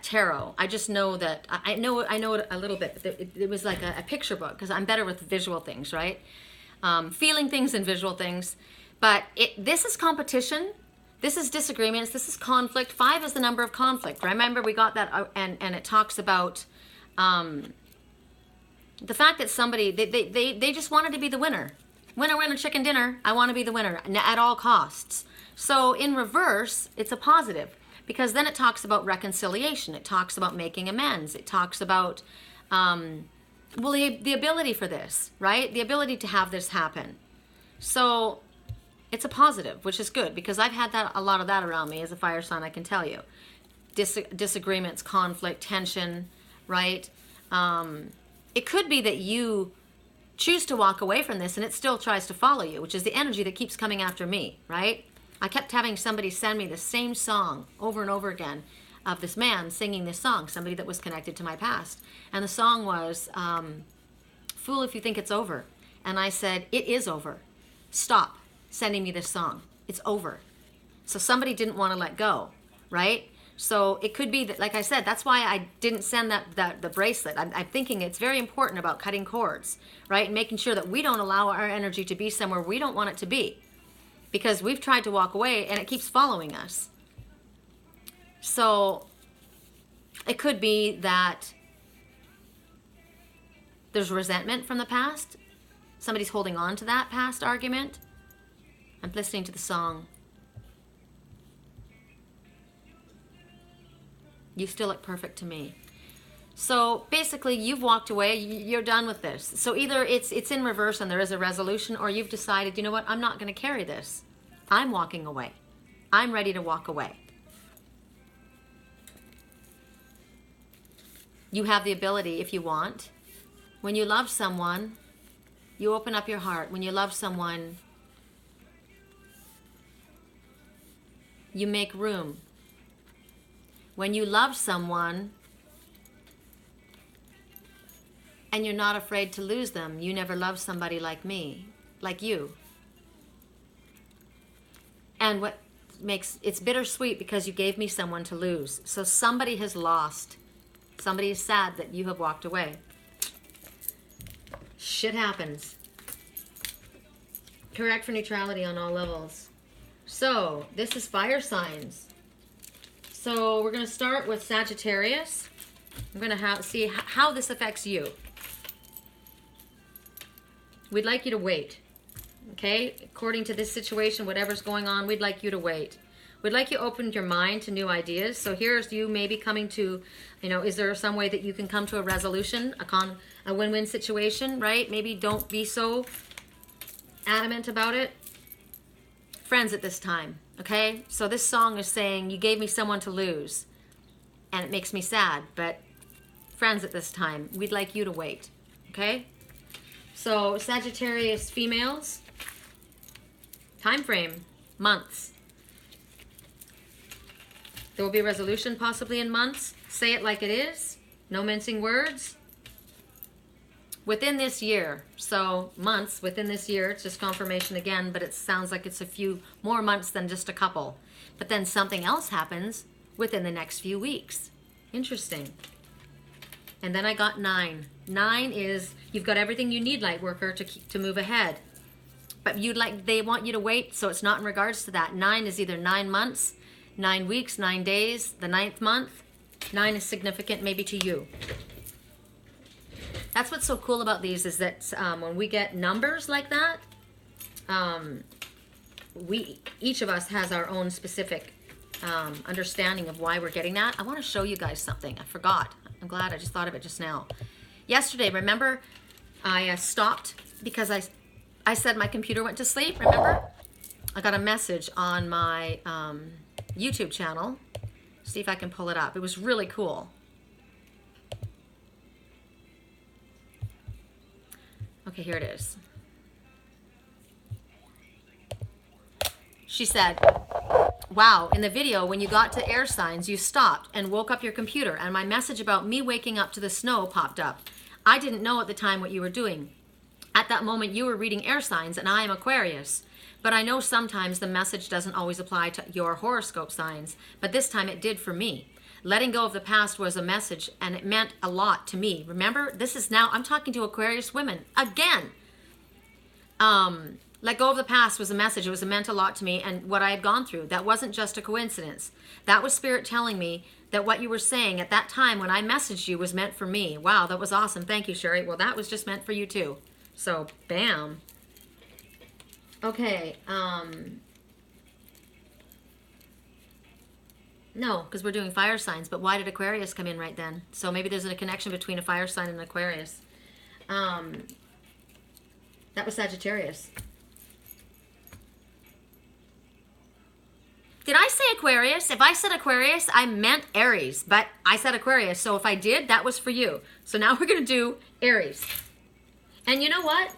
tarot. I just know that I know it a little bit, but it was like a picture book, because I'm better with visual things, right? Feeling things and visual things. But this is competition. This is disagreements. This is conflict. 5 is the number of conflict. Remember, we got that, and it talks about the fact that somebody, they just wanted to be the winner. Winner, winner, chicken dinner. I want to be the winner at all costs. So in reverse, it's a positive, because then it talks about reconciliation. It talks about making amends. It talks about, well, the ability for this, right? The ability to have this happen. So it's a positive, which is good, because I've had a lot of that around me as a fire sign, I can tell you. Disagreements, conflict, tension, right? It could be that you choose to walk away from this and it still tries to follow you, which is the energy that keeps coming after me, right? I kept having somebody send me the same song over and over again of this man singing this song, somebody that was connected to my past. And the song was, Fool If You Think It's Over. And I said, it is over. Stop sending me this song. It's over. So somebody didn't want to let go, right? So it could be that, like I said, that's why I didn't send the bracelet. I'm thinking it's very important about cutting cords, right? And making sure that we don't allow our energy to be somewhere we don't want it to be. Because we've tried to walk away and it keeps following us. So it could be that there's resentment from the past. Somebody's holding on to that past argument. I'm listening to the song. You still look perfect to me. So basically, you've walked away. You're done with this. So either it's in reverse and there is a resolution, or you've decided, you know what, I'm not going to carry this. I'm walking away. I'm ready to walk away. You have the ability, if you want. When you love someone, you open up your heart. When you love someone, you make room. When you love someone and you're not afraid to lose them, you never loved somebody like me, like you. And what makes it's bittersweet, because you gave me someone to lose. So somebody has lost. Somebody is sad that you have walked away. Shit happens. Correct for neutrality on all levels. So this is fire signs. So we're going to start with Sagittarius. I'm going to see how this affects you. We'd like you to wait. Okay? According to this situation, whatever's going on, we'd like you to wait. We'd like you open your mind to new ideas. So here's you maybe coming to, is there some way that you can come to a resolution, a win-win situation, right? Maybe don't be so adamant about it. Friends at this time. Okay, so this song is saying, you gave me someone to lose, and it makes me sad, but friends at this time, we'd like you to wait, okay? So Sagittarius females, time frame, months. There will be a resolution possibly in months. Say it like it is, no mincing words. Within this year, so months within this year, it's just confirmation again, but it sounds like it's a few more months than just a couple. But then something else happens within the next few weeks. Interesting. And then I got 9. 9 is, you've got everything you need, light worker, to move ahead. but they want you to wait, so it's not in regards to that. 9 is either 9 months, 9 weeks, 9 days, the 9th month. 9 is significant maybe to you. That's what's so cool about these, is that when we get numbers like that, each of us has our own specific understanding of why we're getting that. I want to show you guys something. I forgot. I'm glad I just thought of it just now. Yesterday, remember, I stopped because I said my computer went to sleep, remember? I got a message on my YouTube channel. See if I can pull it up. It was really cool. Okay, here it is. She said, wow, in the video, when you got to air signs, you stopped and woke up your computer, and my message about me waking up to the snow popped up. I didn't know at the time what you were doing. At that moment, you were reading air signs, and I am Aquarius. But I know sometimes the message doesn't always apply to your horoscope signs, but this time it did for me. Letting go of the past was a message, and it meant a lot to me. Remember, this is now, I'm talking to Aquarius women again. Let go of the past was a message. It meant a lot to me, and what I had gone through. That wasn't just a coincidence. That was Spirit telling me that what you were saying at that time when I messaged you was meant for me. Wow, that was awesome. Thank you, Sherry. Well, that was just meant for you too. So, bam. Okay, no, because we're doing fire signs, but why did Aquarius come in right then? So maybe there's a connection between a fire sign and Aquarius. That was Sagittarius. Did I say Aquarius? If I said Aquarius, I meant Aries, but I said Aquarius, so if I did, that was for you. So now we're going to do Aries. And you know what?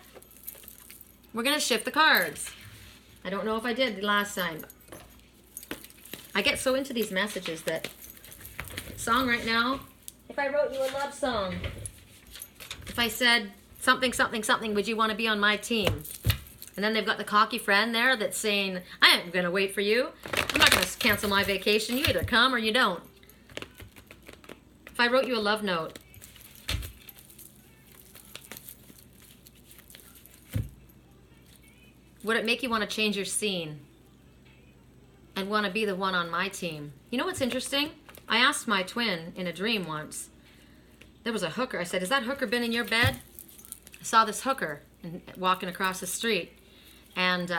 We're going to shift the cards. I don't know if I did the last time. I get so into these messages that song right now, if I wrote you a love song, if I said something, something, something, would you want to be on my team? And then they've got the cocky friend there that's saying, I ain't going to wait for you. I'm not going to cancel my vacation. You either come or you don't. If I wrote you a love note, would it make you want to change your scene and want to be the one on my team? You know what's interesting? I asked my twin in a dream once. There was a hooker. I said, has that hooker been in your bed? I saw this hooker walking across the street. And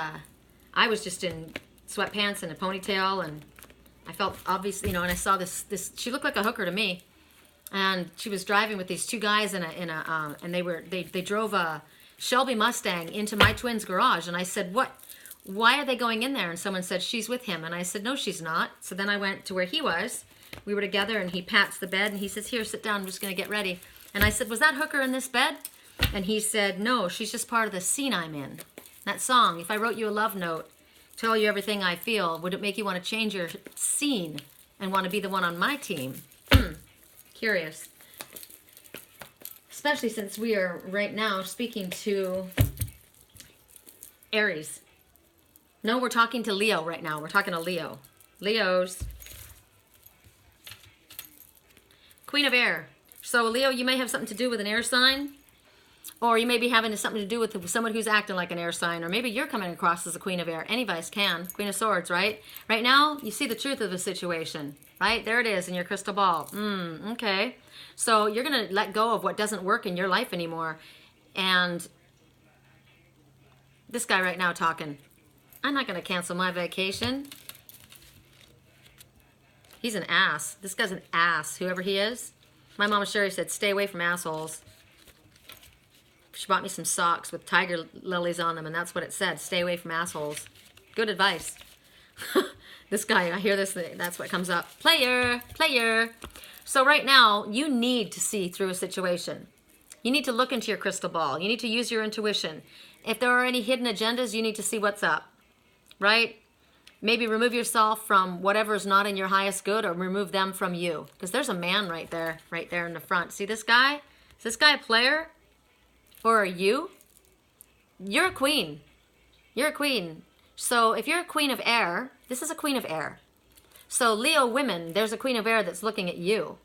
I was just in sweatpants and a ponytail. And I felt obviously, you know, and I saw this, she looked like a hooker to me. And she was driving with these two guys and they drove a Shelby Mustang into my twin's garage. And I said, why are they going in there? And someone said, she's with him. And I said, no, she's not. So then I went to where he was. We were together and he pats the bed and he says, here, sit down. I'm just going to get ready. And I said, was that hooker in this bed? And he said, no, she's just part of the scene I'm in. That song, if I wrote you a love note, tell you everything I feel, would it make you want to change your scene and want to be the one on my team? Curious. Especially since we are right now speaking to Aries. No, we're talking to Leo right now. We're talking to Leo. Leos. Queen of Air. So Leo, you may have something to do with an air sign. Or you may be having something to do with someone who's acting like an air sign. Or maybe you're coming across as a Queen of Air. Any of us can. Queen of Swords, right? Right now, you see the truth of the situation. Right? There it is in your crystal ball. Okay. So you're going to let go of what doesn't work in your life anymore. And this guy right now talking, I'm not going to cancel my vacation. He's an ass. This guy's an ass, whoever he is. My mama Sherry said, stay away from assholes. She bought me some socks with tiger lilies on them, and that's what it said. Stay away from assholes. Good advice. This guy, I hear this, that's what comes up. Player, player. So right now, you need to see through a situation. You need to look into your crystal ball. You need to use your intuition. If there are any hidden agendas, you need to see what's up. Right? Maybe remove yourself from whatever is not in your highest good, or remove them from you. Because there's a man right there in the front. See this guy? Is this guy a player? Or are you? You're a queen. You're a queen. So if you're a queen of air, this is a queen of air. So Leo women, there's a queen of air that's looking at you.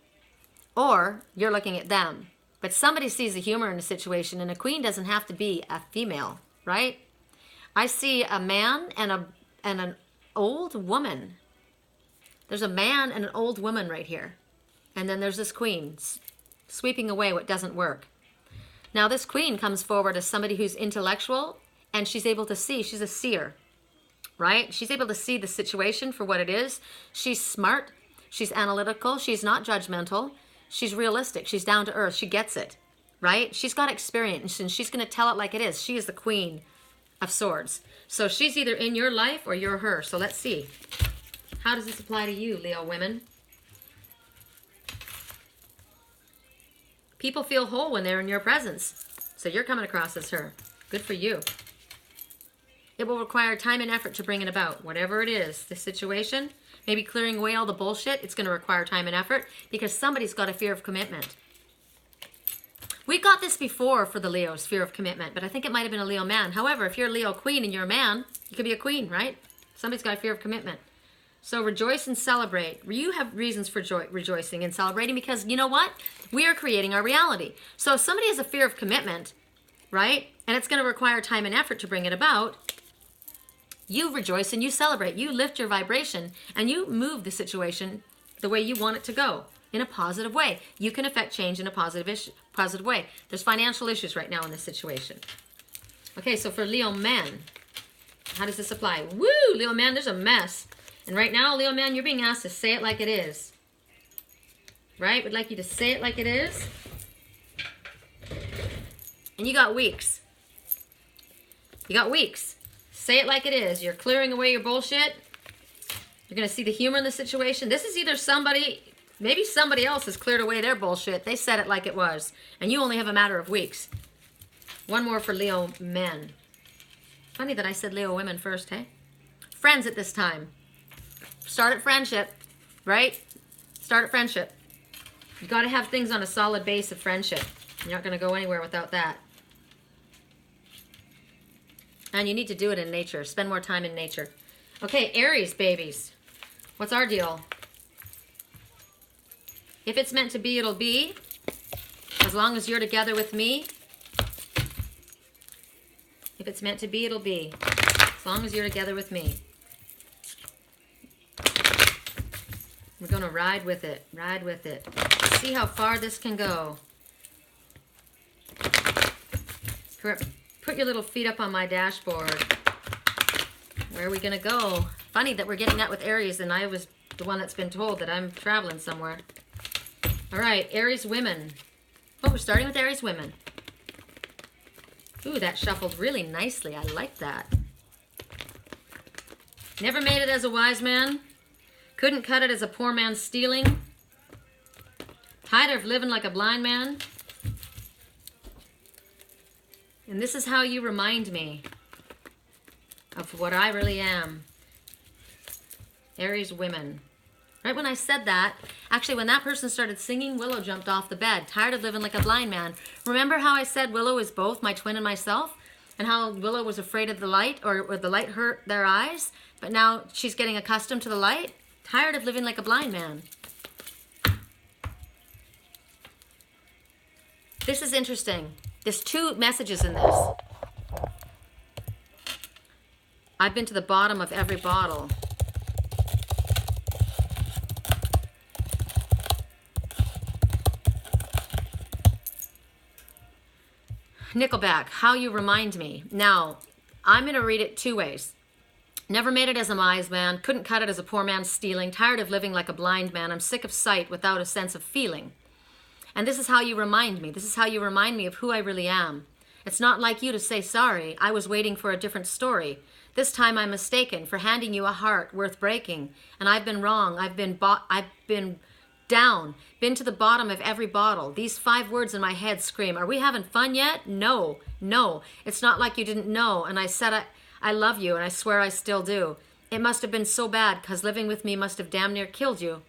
Or you're looking at them. But somebody sees the humor in the situation, and a queen doesn't have to be a female, right? I see a man and an old woman. There's a man and an old woman right here. And then there's this queen sweeping away what doesn't work. Now this queen comes forward as somebody who's intellectual, and she's able to see. She's a seer, right? She's able to see the situation for what it is. She's smart. She's analytical. She's not judgmental. She's realistic. She's down to earth. She gets it, right? She's got experience, and she's going to tell it like it is. She is the queen of swords. So she's either in your life or you're her. So let's see. How does this apply to you, Leo women? People feel whole when they're in your presence. So you're coming across as her. Good for you. It will require time and effort to bring it about. Whatever it is, the situation, maybe clearing away all the bullshit, it's going to require time and effort because somebody's got a fear of commitment. We got this before for the Leos, fear of commitment, but I think it might have been a Leo man. However, if you're a Leo queen and you're a man, you could be a queen, right? Somebody's got a fear of commitment. So rejoice and celebrate. You have reasons for rejoicing and celebrating because you know what? We are creating our reality. So if somebody has a fear of commitment, right? And it's going to require time and effort to bring it about. You rejoice and you celebrate. You lift your vibration and you move the situation the way you want it to go in a positive way. You can affect change in a positive way. There's financial issues right now in this situation. Okay, so for Leo men, how does this apply? Woo, Leo man, there's a mess. And right now, Leo man, you're being asked to say it like it is. Right? We'd like you to say it like it is. And you got weeks. You got weeks. Say it like it is. You're clearing away your bullshit. You're going to see the humor in the situation. This is either somebody, maybe somebody else has cleared away their bullshit. They said it like it was. And you only have a matter of weeks. One more for Leo men. Funny that I said Leo women first, hey? Friends at this time. Start at friendship, right? Start at friendship. You got to have things on a solid base of friendship. You're not going to go anywhere without that. And you need to do it in nature. Spend more time in nature. Okay, Aries babies. What's our deal? If it's meant to be, it'll be. As long as you're together with me. If it's meant to be, it'll be. As long as you're together with me. We're going to ride with it. Ride with it. See how far this can go. Put your little feet up on my dashboard. Where are we going to go? Funny that we're getting that with Aries and I was the one that's been told that I'm traveling somewhere. All right, Aries women. Oh, we're starting with Aries women. Ooh, that shuffled really nicely. I like that. Never made it as a wise man. Couldn't cut it as a poor man stealing. Tired of living like a blind man. And this is how you remind me of what I really am. Aries women. Right when I said that, actually when that person started singing, Willow jumped off the bed. Tired of living like a blind man. Remember how I said Willow is both my twin and myself? And how Willow was afraid of the light, or the light hurt their eyes? But now she's getting accustomed to the light? Tired of living like a blind man. This is interesting. There's two messages in this. I've been to the bottom of every bottle. Nickelback, How You Remind Me. Now, I'm going to read it two ways. Never made it as a wise man, couldn't cut it as a poor man stealing, tired of living like a blind man, I'm sick of sight without a sense of feeling. And this is how you remind me. This is how you remind me of who I really am. It's not like you to say sorry. I was waiting for a different story. This time I'm mistaken for handing you a heart worth breaking. And I've been wrong. I've been down, been to the bottom of every bottle. These 5 words in my head scream, are we having fun yet? No, no. It's not like you didn't know. And I said I love you, and I swear I still do. It must have been so bad, because living with me must have damn near killed you.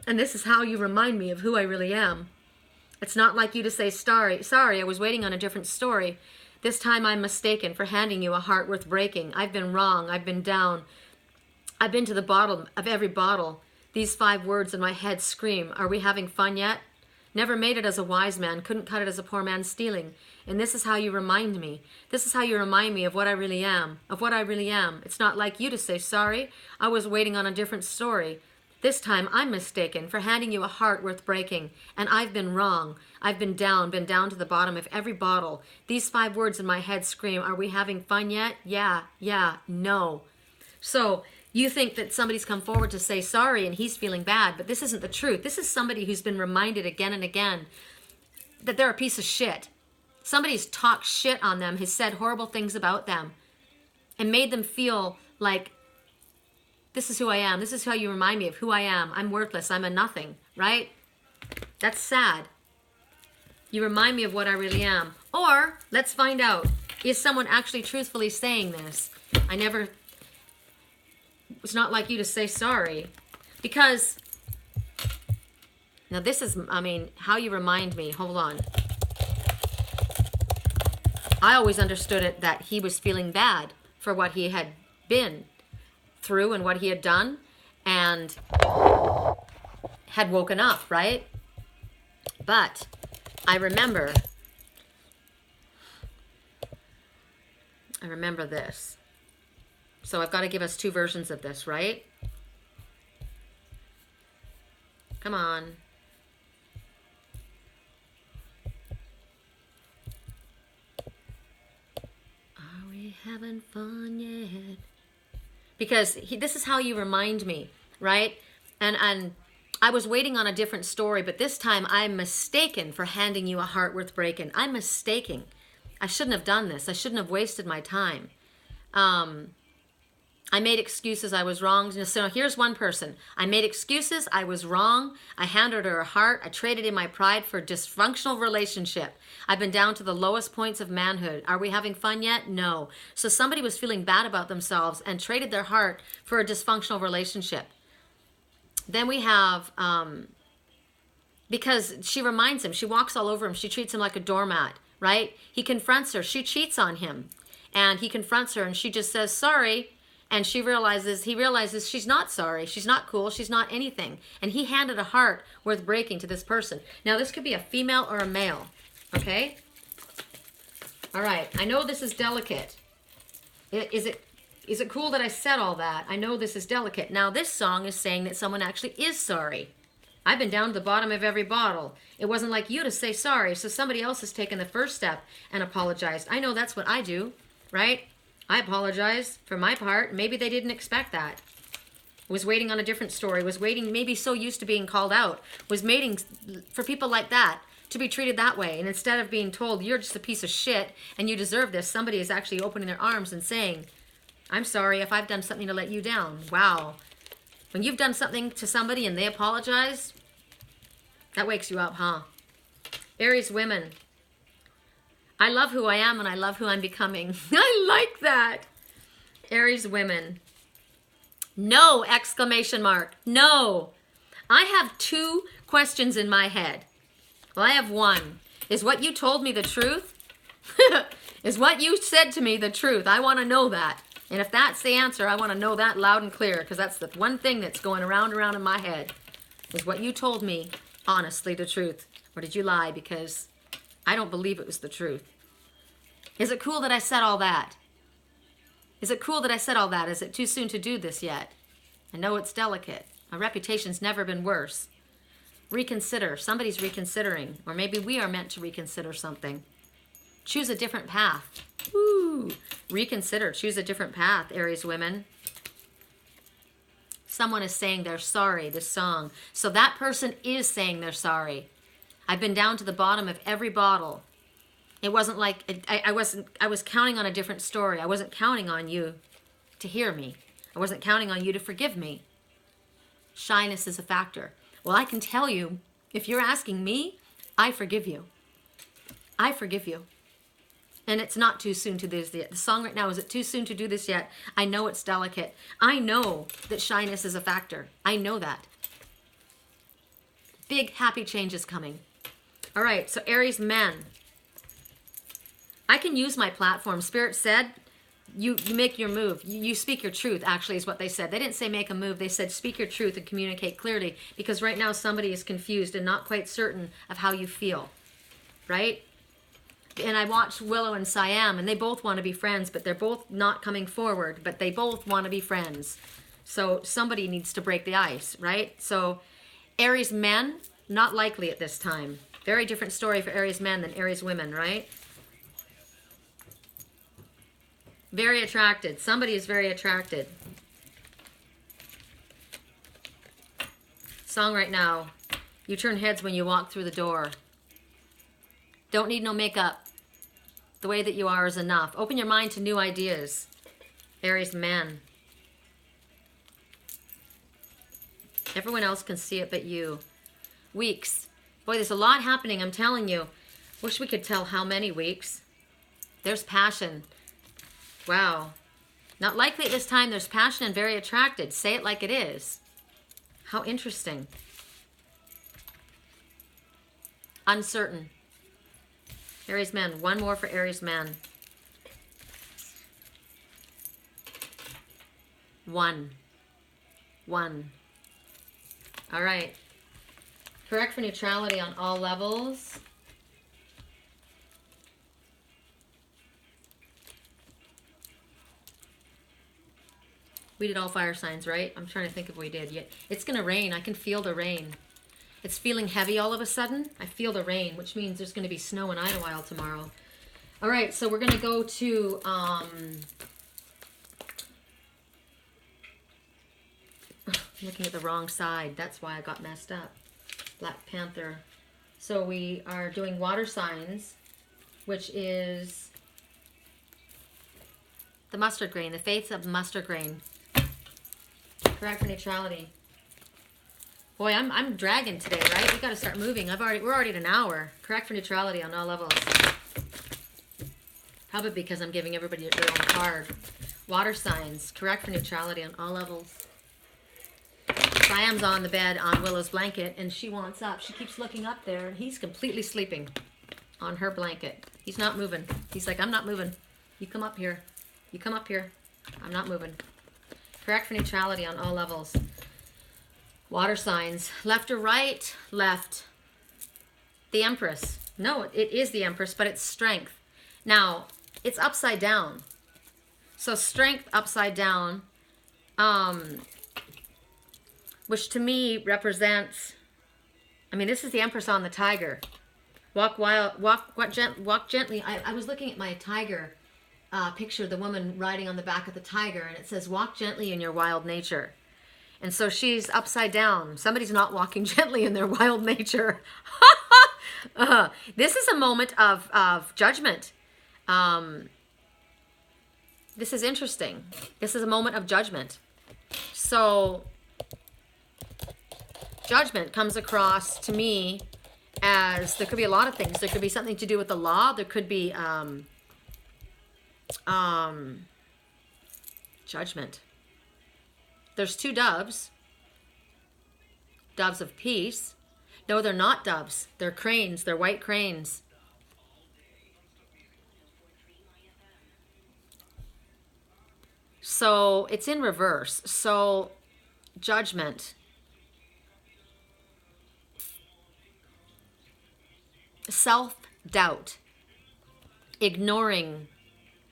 And this is how you remind me of who I really am. It's not like you to say sorry, I was waiting on a different story. This time I'm mistaken for handing you a heart worth breaking. I've been wrong, I've been down. I've been to the bottom of every bottle. These 5 words in my head scream, are we having fun yet? Never made it as a wise man, couldn't cut it as a poor man stealing. And this is how you remind me. This is how you remind me of what I really am, of what I really am. It's not like you to say sorry. I was waiting on a different story. This time I'm mistaken for handing you a heart worth breaking. And I've been wrong. I've been down to the bottom of every bottle. These 5 words in my head scream, are we having fun yet? Yeah, no. So you think that somebody's come forward to say sorry and he's feeling bad, but this isn't the truth. This is somebody who's been reminded again and again that they're a piece of shit. Somebody's talked shit on them, has said horrible things about them, and made them feel like, this is who I am. This is how you remind me of who I am. I'm worthless. I'm a nothing, right? That's sad. You remind me of what I really am. Or, let's find out, is someone actually truthfully saying this? It's not like you to say sorry. Because, now this is, how you remind me. Hold on. I always understood it that he was feeling bad for what he had been through and what he had done and had woken up, right? But I remember this. So I've got to give us 2 versions of this, right? Come on. Are we having fun yet? Because this is how you remind me, right? And I was waiting on a different story, but this time I'm mistaken for handing you a heart worth breaking. I'm mistaken. I shouldn't have done this. I shouldn't have wasted my time. I made excuses. I was wrong. So here's one person. I made excuses. I was wrong. I handed her a heart. I traded in my pride for a dysfunctional relationship. I've been down to the lowest points of manhood. Are we having fun yet? No. So somebody was feeling bad about themselves and traded their heart for a dysfunctional relationship. Then we have, because she reminds him, she walks all over him. She treats him like a doormat, right? He confronts her. She cheats on him. And he confronts her and she just says, sorry. And he realizes she's not sorry. She's not cool. She's not anything. And he handed a heart worth breaking to this person. Now, this could be a female or a male. Okay? All right. I know this is delicate. Is it cool that I said all that? I know this is delicate. Now, this song is saying that someone actually is sorry. I've been down to the bottom of every bottle. It wasn't like you to say sorry, so somebody else has taken the first step and apologized. I know that's what I do, right? I apologize for my part. Maybe they didn't expect that. Was waiting on a different story. Was waiting, maybe so used to being called out. Was waiting for people like that to be treated that way. And instead of being told, you're just a piece of shit and you deserve this, somebody is actually opening their arms and saying, I'm sorry if I've done something to let you down. Wow. When you've done something to somebody and they apologize, that wakes you up, huh? Aries women. I love who I am and I love who I'm becoming. I like that. Aries women. No! Exclamation mark. No. I have 2 questions in my head. Well, I have 1. Is what you told me the truth? Is what you said to me the truth? I want to know that. And if that's the answer, I want to know that loud and clear, because that's the one thing that's going around in my head. Is what you told me honestly the truth? Or did you lie because I don't believe it was the truth? Is it cool that I said all that? Is it cool that I said all that? Is it too soon to do this yet? I know it's delicate. My reputation's never been worse. Reconsider. Somebody's reconsidering. Or maybe we are meant to reconsider something. Choose a different path. Woo! Reconsider. Choose a different path, Aries women. Someone is saying they're sorry, this song. So that person is saying they're sorry. I've been down to the bottom of every bottle. It wasn't like, I was counting on a different story. I wasn't counting on you to hear me. I wasn't counting on you to forgive me. Shyness is a factor. Well, I can tell you, if you're asking me, I forgive you. I forgive you. And it's not too soon to do this yet. The song right now, is it too soon to do this yet? I know it's delicate. I know that shyness is a factor. I know that. Big happy change is coming. All right, so Aries men. I can use my platform. Spirit said you make your move. You speak your truth, actually, is what they said. They didn't say make a move. They said speak your truth and communicate clearly, because right now somebody is confused and not quite certain of how you feel, right? And I watched Willow and Siam, and they both want to be friends, but they're both not coming forward, but they both want to be friends. So somebody needs to break the ice, right? So Aries men, not likely at this time. Very different story for Aries men than Aries women, right? Very attracted. Somebody is very attracted. Song right now. You turn heads when you walk through the door. Don't need no makeup. The way that you are is enough. Open your mind to new ideas. Aries men. Everyone else can see it but you. Weeks. Boy, there's a lot happening, I'm telling you. Wish we could tell how many weeks. There's passion. Wow. Not likely at this time. There's passion and very attracted. Say it like it is. How interesting. Uncertain. Aries men. One more for Aries men. One. All right. Correct for neutrality on all levels. We did all fire signs, right? I'm trying to think if we did yet. It's going to rain. I can feel the rain. It's feeling heavy all of a sudden. I feel the rain, which means there's going to be snow in Idlewild tomorrow. All right, so we're going to go to... I'm looking at the wrong side. That's why I got messed up. Black Panther. So we are doing water signs, which is the mustard grain, the faith of mustard grain. Correct for neutrality. Boy, I'm dragging today, right? We got to start moving. We're already at an hour. Correct for neutrality on all levels. Probably because I'm giving everybody their own card. Water signs. Correct for neutrality on all levels. Siam's on the bed on Willow's blanket, and she wants up. She keeps looking up there, and he's completely sleeping on her blanket. He's not moving. He's like, I'm not moving. You come up here. You come up here. I'm not moving. Correct for neutrality on all levels. Water signs. Left or right? Left. The Empress. No, it is the Empress, but it's strength. Now, it's upside down. So strength upside down, which to me represents, I mean, this is the Empress on the tiger. Walk gently. I was looking at my tiger picture, the woman riding on the back of the tiger, and it says, walk gently in your wild nature. And so she's upside down. Somebody's not walking gently in their wild nature. This is a moment of judgment. This is interesting. This is a moment of judgment. So judgment comes across to me as, there could be a lot of things. There could be something to do with the law. There could be judgment. There's two doves. Doves of peace. No, they're not doves. They're cranes. They're white cranes. So it's in reverse. So judgment. Self-doubt. Ignoring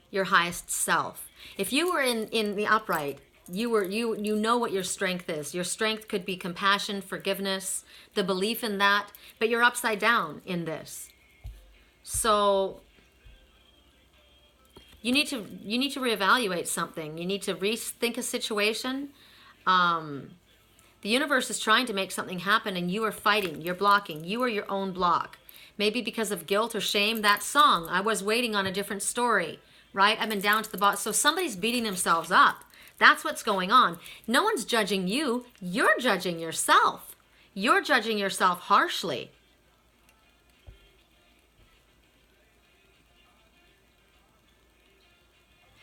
your highest self. If you were in the upright, you know what your strength is. Your strength could be compassion, forgiveness, the belief in that, but you're upside down in this. So you need to reevaluate something. You need to rethink a situation. The universe is trying to make something happen, and you are fighting. You're blocking. You are your own block. Maybe because of guilt or shame. That song, I was waiting on a different story, right? I've been down to the bottom. So somebody's beating themselves up. That's what's going on. No one's judging you. You're judging yourself. You're judging yourself harshly.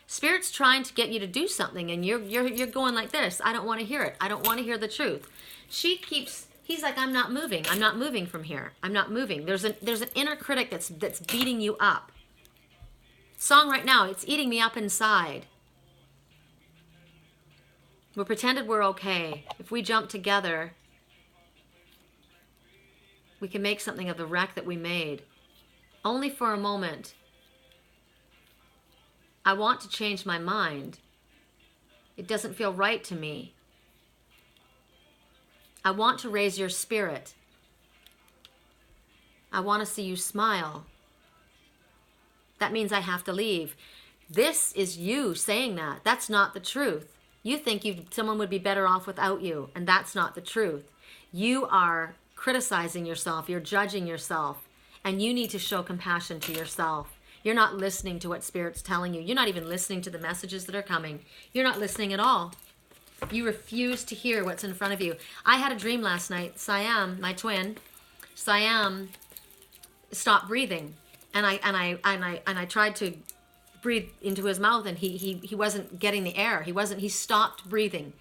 Spirit's trying to get you to do something, and you're going like this. I don't want to hear it. I don't want to hear the truth. He's like, I'm not moving. I'm not moving from here. I'm not moving. There's an inner critic that's beating you up. Song right now, it's eating me up inside. We pretended we're okay. If we jump together, we can make something of the wreck that we made. Only for a moment. I want to change my mind. It doesn't feel right to me. I want to raise your spirit. I want to see you smile. That means I have to leave. This is you saying that. That's not the truth. You think someone would be better off without you, and that's not the truth. You are criticizing yourself. You're judging yourself, and you need to show compassion to yourself. You're not listening to what Spirit's telling you. You're not even listening to the messages that are coming. You're not listening at all. You refuse to hear what's in front of you. I had a dream last night. Siam, my twin, Siam stopped breathing, and I tried to breathe into his mouth, and he wasn't getting the air. He stopped breathing.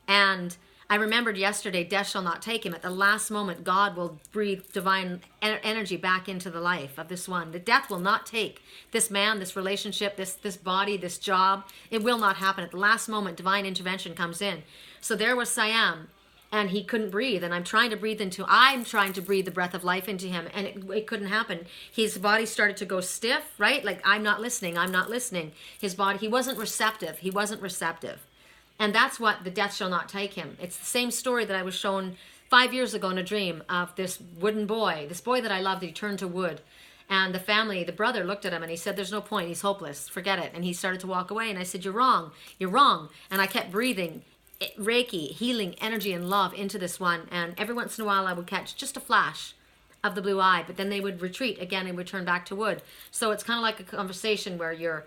And I remembered yesterday, death shall not take him. At the last moment, God will breathe divine energy back into the life of this one. The death will not take this man, this relationship, this body, this job. It will not happen. At the last moment, divine intervention comes in. So there was Siam, and he couldn't breathe. And I'm trying to breathe the breath of life into him, and it couldn't happen. His body started to go stiff, right? Like, I'm not listening. His body, he wasn't receptive. And that's what the death shall not take him. It's the same story that I was shown 5 years ago in a dream of this wooden boy, this boy that I loved. He turned to wood. And the brother looked at him and he said, there's no point. He's hopeless. Forget it. And he started to walk away. And I said, you're wrong. You're wrong. And I kept breathing Reiki, healing energy and love into this one. And every once in a while I would catch just a flash of the blue eye, but then they would retreat again and return back to wood. So it's kind of like a conversation where you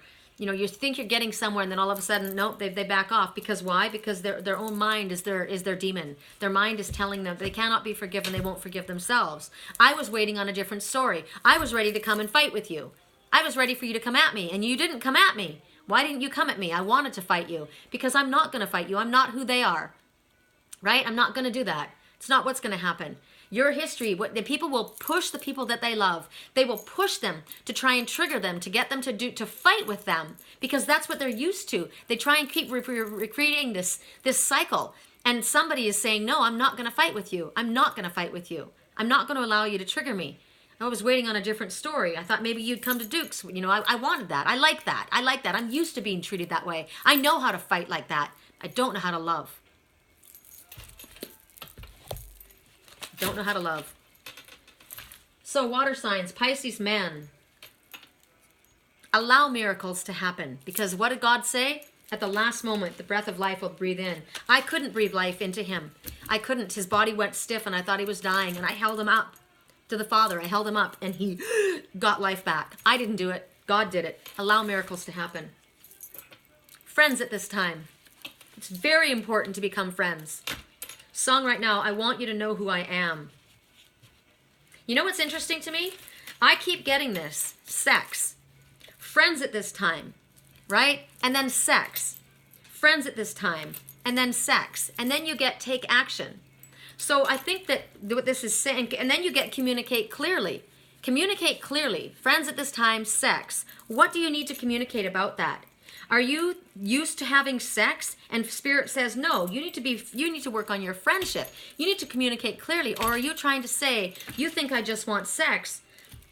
think you're getting somewhere, and then all of a sudden, nope, they back off. Because why? Because their own mind is their demon. Their mind is telling them they cannot be forgiven. They won't forgive themselves. I was waiting on a different story. I was ready to come and fight with you. I was ready for you to come at me, and you didn't come at me. Why didn't you come at me? I wanted to fight you because I'm not going to fight you. I'm not who they are, right? I'm not going to do that. It's not what's going to happen. Your history, the people will push the people that they love. They will push them to try and trigger them, to get them to fight with them, because that's what they're used to. They try and keep recreating this cycle. And somebody is saying, no, I'm not going to fight with you. I'm not going to fight with you. I'm not going to allow you to trigger me. I was waiting on a different story. I thought maybe you'd come to Duke's. I wanted that. I like that. I'm used to being treated that way. I know how to fight like that. I don't know how to love. Don't know how to love. So water signs, Pisces men, allow miracles to happen. Because what did God say? At the last moment, the breath of life will breathe in. I couldn't breathe life into him. I couldn't. His body went stiff and I thought he was dying. And I held him up to the Father. I held him up and he got life back. I didn't do it. God did it. Allow miracles to happen. Friends at this time. It's very important to become friends. Song right now, I want you to know who I am. You know what's interesting to me? I keep getting this. Sex. Friends at this time, right? And then sex. Friends at this time. And then sex. And then you get take action. So I think that what this is saying, and then you get communicate clearly. Communicate clearly. Friends at this time, sex. What do you need to communicate about that? Are you used to having sex and Spirit says no? You need to work on your friendship. You need to communicate clearly. Or are you trying to say, you think I just want sex,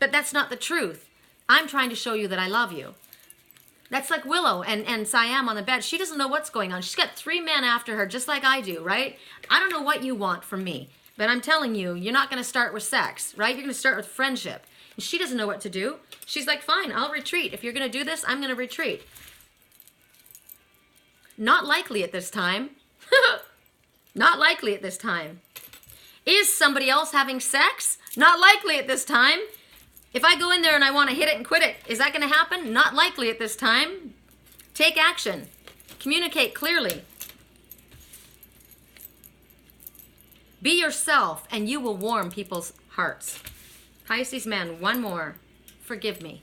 but that's not the truth. I'm trying to show you that I love you. That's like Willow and Siam on the bed. She doesn't know what's going on. She's got 3 men after her, just like I do, right? I don't know what you want from me, but I'm telling you, you're not going to start with sex, right? You're going to start with friendship. And she doesn't know what to do. She's like, fine, I'll retreat. If you're going to do this, I'm going to retreat. Not likely at this time. Not likely at this time. Is somebody else having sex? Not likely at this time. If I go in there and I want to hit it and quit it, is that going to happen? Not likely at this time. Take action. Communicate clearly. Be yourself and you will warm people's hearts. Pisces men, one more. Forgive me.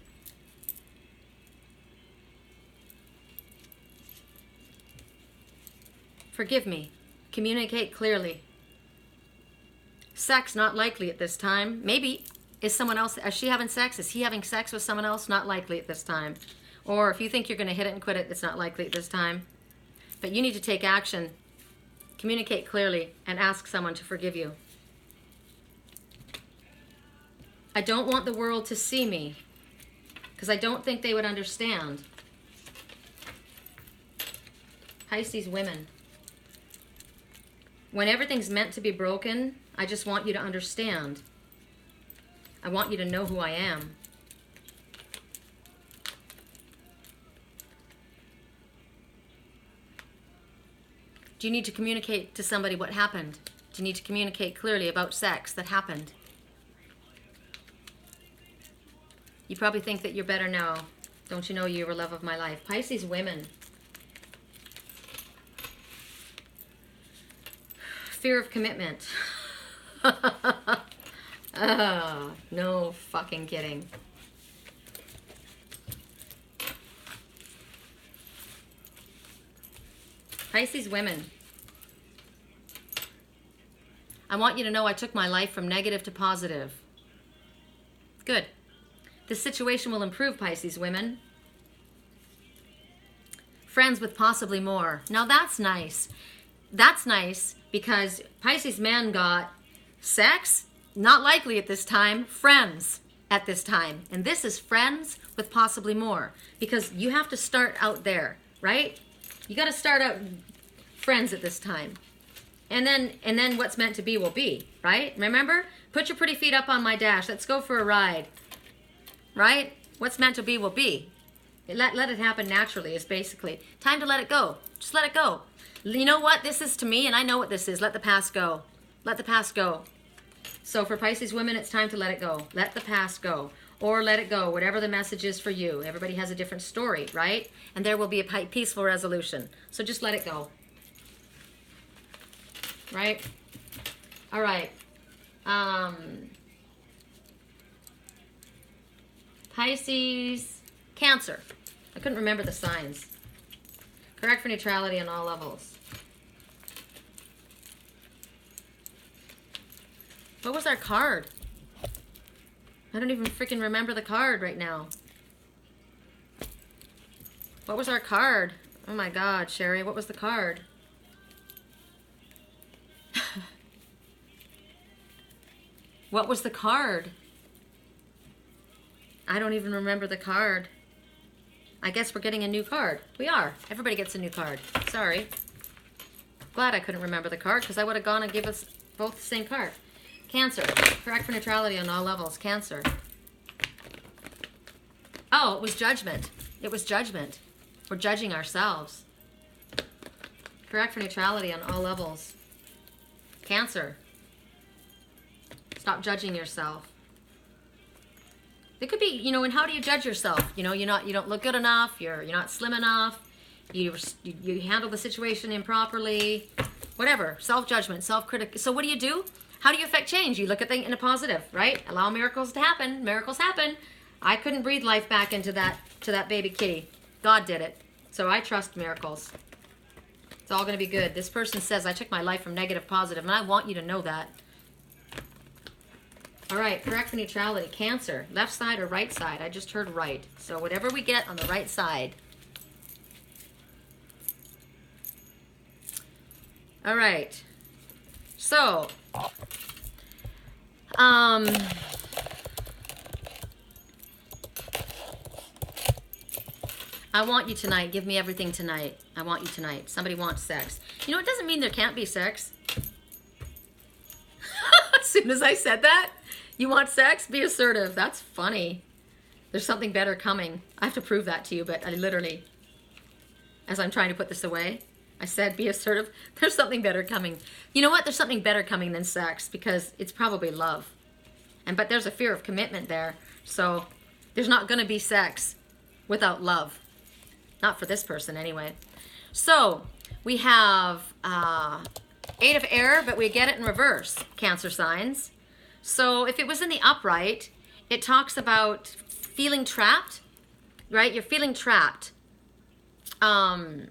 Forgive me. Communicate clearly. Sex, not likely at this time. Maybe. Is someone else, is she having sex? Is he having sex with someone else? Not likely at this time. Or if you think you're going to hit it and quit it, it's not likely at this time. But you need to take action. Communicate clearly and ask someone to forgive you. I don't want the world to see me because I don't think they would understand. Pisces women. When everything's meant to be broken, I just want you to understand. I want you to know who I am. Do you need to communicate to somebody what happened? Do you need to communicate clearly about sex that happened? You probably think that you're better now. Don't you know you were love of my life? Pisces women. Fear of commitment. Oh, no fucking kidding. Pisces women. I want you to know I took my life from negative to positive. Good. This situation will improve, Pisces women. Friends with possibly more. Now that's nice. That's nice because Pisces men got sex, not likely at this time, friends at this time. And this is friends with possibly more because you have to start out there, right? You got to start out friends at this time. And then what's meant to be will be, right? Remember? Put your pretty feet up on my dash. Let's go for a ride. Right? What's meant to be will be. Let it happen naturally is basically. Time to let it go. Just let it go. You know what this is to me, and I know what this is. Let the past go. Let the past go. So for Pisces women, it's time to let it go. Let the past go. Or let it go, whatever the message is for you. Everybody has a different story, right? And there will be a peaceful resolution. So just let it go. Right? All right. Pisces, Cancer. I couldn't remember the signs. Correct for neutrality on all levels. What was our card? I don't even freaking remember the card right now. What was our card? Oh my God, Sherry, what was the card? What was the card? I don't even remember the card. I guess we're getting a new card. We are. Everybody gets a new card. Sorry. Glad I couldn't remember the card because I would have gone and give us both the same card. Cancer. Correct for neutrality on all levels. Cancer. Oh, it was judgment. It was judgment. We're judging ourselves. Correct for neutrality on all levels. Cancer. Stop judging yourself. It could be, you know, and how do you judge yourself? You know, you don't look good enough. You're not slim enough. You handle the situation improperly. Whatever. Self-judgment, self-critic. So what do? How do you affect change? You look at things in a positive, right? Allow miracles to happen. Miracles happen. I couldn't breathe life back into that baby kitty. God did it. So I trust miracles. It's all going to be good. This person says, I took my life from negative to positive, and I want you to know that. All right, correct for neutrality. Cancer, left side or right side? I just heard right. So whatever we get on the right side. All right. So, I want you tonight. Give me everything tonight. I want you tonight. Somebody wants sex. You know, it doesn't mean there can't be sex. As soon as I said that, you want sex? Be assertive. That's funny. There's something better coming. I have to prove that to you, but I literally, as I'm trying to put this away, I said be assertive. There's something better coming. You know what? There's something better coming than sex because it's probably love. But there's a fear of commitment there. So there's not going to be sex without love. Not for this person anyway. So we have 8 of air, but we get it in reverse, Cancer signs. So if it was in the upright, it talks about feeling trapped, right? You're feeling trapped. And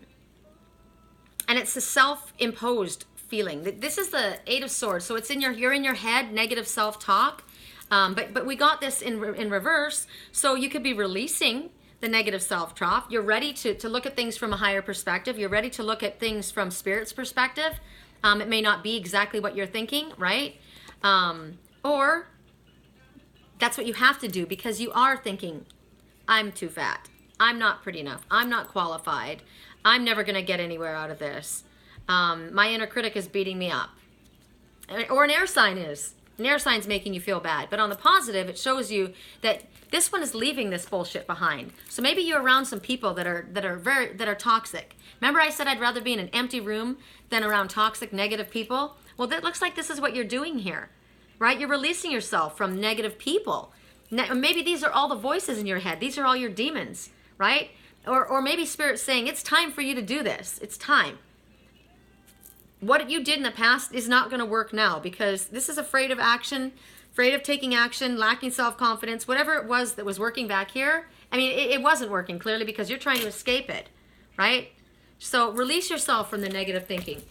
it's a self-imposed feeling. This is the 8 of Swords, so it's you're in your head, negative self-talk. But we got this in reverse, so you could be releasing the negative self-talk. You're ready to look at things from a higher perspective. You're ready to look at things from Spirit's perspective. It may not be exactly what you're thinking, right? Or that's what you have to do because you are thinking, I'm too fat. I'm not pretty enough. I'm not qualified. I'm never going to get anywhere out of this. My inner critic is beating me up. Or an air sign is. An air sign's making you feel bad. But on the positive, it shows you that this one is leaving this bullshit behind. So maybe you're around some people that are toxic. Remember I said I'd rather be in an empty room than around toxic, negative people? Well, that looks like this is what you're doing here, right? You're releasing yourself from negative people. Maybe these are all the voices in your head. These are all your demons, right? Or maybe Spirit's saying, it's time for you to do this. It's time. What you did in the past is not going to work now because this is afraid of action, afraid of taking action, lacking self-confidence, whatever it was that was working back here. I mean, it wasn't working clearly because you're trying to escape it, right? So release yourself from the negative thinking.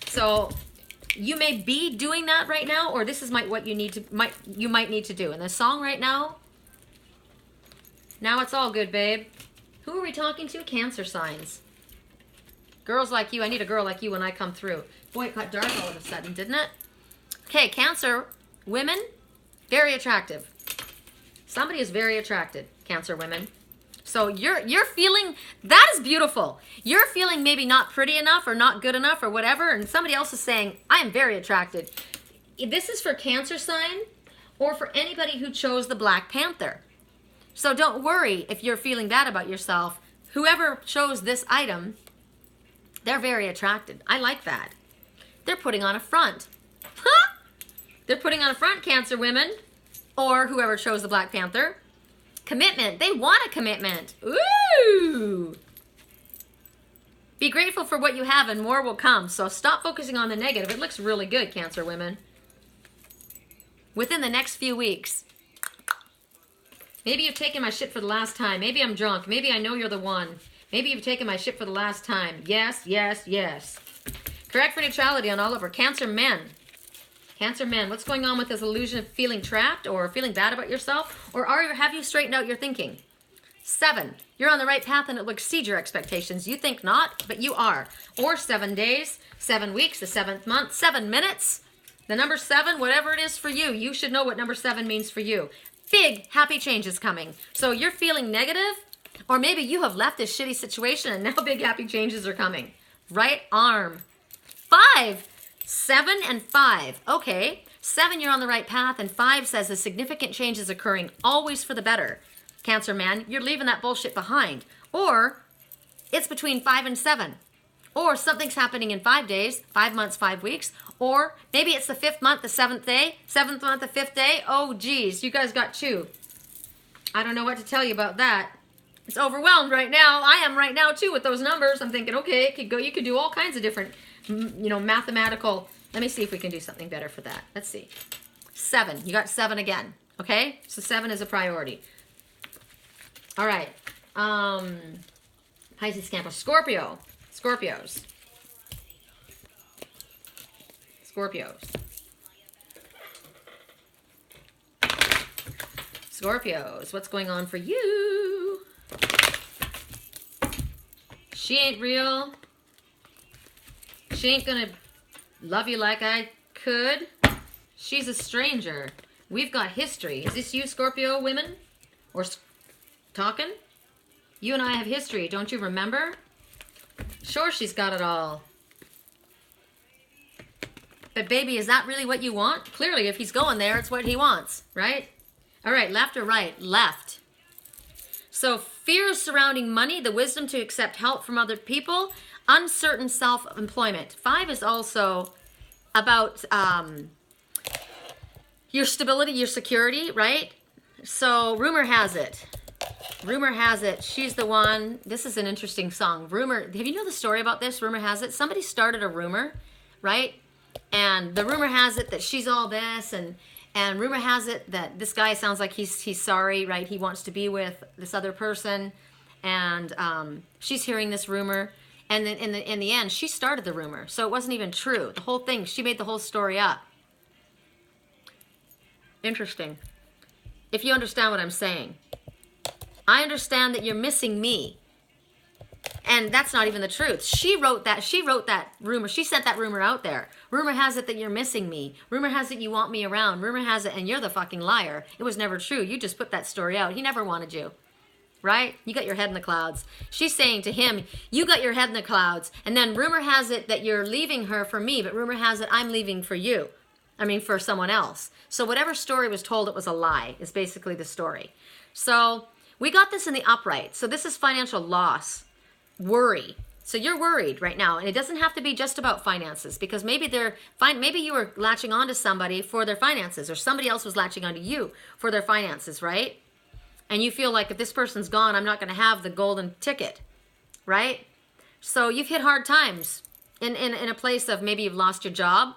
So you may be doing that right now, or this is what you might need to do. And the song right now, it's all good, babe. Who are we talking to? Cancer signs. Girls like you. I need a girl like you when I come through. Boy, it got dark all of a sudden, didn't it? Okay, Cancer women, very attractive. Somebody is very attracted, Cancer women. So you're feeling, that is beautiful. You're feeling maybe not pretty enough or not good enough or whatever, and somebody else is saying, I am very attracted. This is for Cancer sign or for anybody who chose the Black Panther. So don't worry if you're feeling bad about yourself. Whoever chose this item, they're very attracted. I like that. They're putting on a front. They're putting on a front, Cancer women, or whoever chose the Black Panther. Commitment. They want a commitment. Ooh. Be grateful for what you have and more will come. So stop focusing on the negative. It looks really good, Cancer women. Within the next few weeks. Maybe you've taken my shit for the last time. Maybe I'm drunk. Maybe I know you're the one. Maybe you've taken my shit for the last time. Yes, yes, yes. Correct for neutrality on Oliver. Cancer men. Cancer men. What's going on with this illusion of feeling trapped or feeling bad about yourself? Or have you straightened out your thinking? 7. You're on the right path and it will exceed your expectations. You think not, but you are. Or 7 days, 7 weeks, the 7th month, 7 minutes. The number 7, whatever it is for you, you should know what number 7 means for you. Big, happy changes coming. So you're feeling negative, or maybe you have left this shitty situation and now big, happy changes are coming. Right arm. 5. 7 and 5. Okay. 7, you're on the right path, and 5 says a significant change is occurring, always for the better. Cancer man, you're leaving that bullshit behind. Or it's between 5 and 7. Or something's happening in 5 days, 5 months, 5 weeks. Or maybe it's the 5th month, the 7th day, 7th month, the 5th day. Oh, geez, you guys got 2. I don't know what to tell you about that. It's overwhelmed right now. I am right now, too, with those numbers. I'm thinking, okay, it could go. You could do all kinds of different, mathematical. Let me see if we can do something better for that. Let's see. 7. You got 7 again. Okay? So 7 is a priority. All right. Pisces, Cancer, Scorpio. Scorpios. Scorpios, what's going on for you? She ain't real. She ain't gonna love you like I could. She's a stranger. We've got history. Is this you, Scorpio women? Or talking? You and I have history, don't you remember? Sure, she's got it all. But baby, is that really what you want? Clearly, if he's going there, it's what he wants, right? All right, left or right? Left. So fears surrounding money, the wisdom to accept help from other people, uncertain self-employment. 5 is also about your stability, your security, right? So rumor has it, she's the one. This is an interesting song. Rumor, have you know the story about this? Rumor has it, somebody started a rumor, right? And the rumor has it that she's all this, and rumor has it that this guy sounds like he's sorry, right? He wants to be with this other person, and she's hearing this rumor, and then in the end, she started the rumor, so it wasn't even true. The whole thing, she made the whole story up. Interesting. If you understand what I'm saying. I understand that you're missing me. And that's not even the truth. She wrote that rumor. She sent that rumor out there. Rumor has it that you're missing me. Rumor has it you want me around. Rumor has it, and you're the fucking liar. It was never true. You just put that story out. He never wanted you. Right? You got your head in the clouds. She's saying to him, you got your head in the clouds. And then rumor has it that you're leaving her for me, but rumor has it I'm leaving for you. I mean, for someone else. So whatever story was told, it was a lie, is basically the story. So we got this in the upright. So this is financial loss, worry. So you're worried right now. And it doesn't have to be just about finances, because maybe maybe you were latching onto somebody for their finances, or somebody else was latching onto you for their finances, right? And you feel like if this person's gone, I'm not going to have the golden ticket, right? So you've hit hard times in a place of maybe you've lost your job.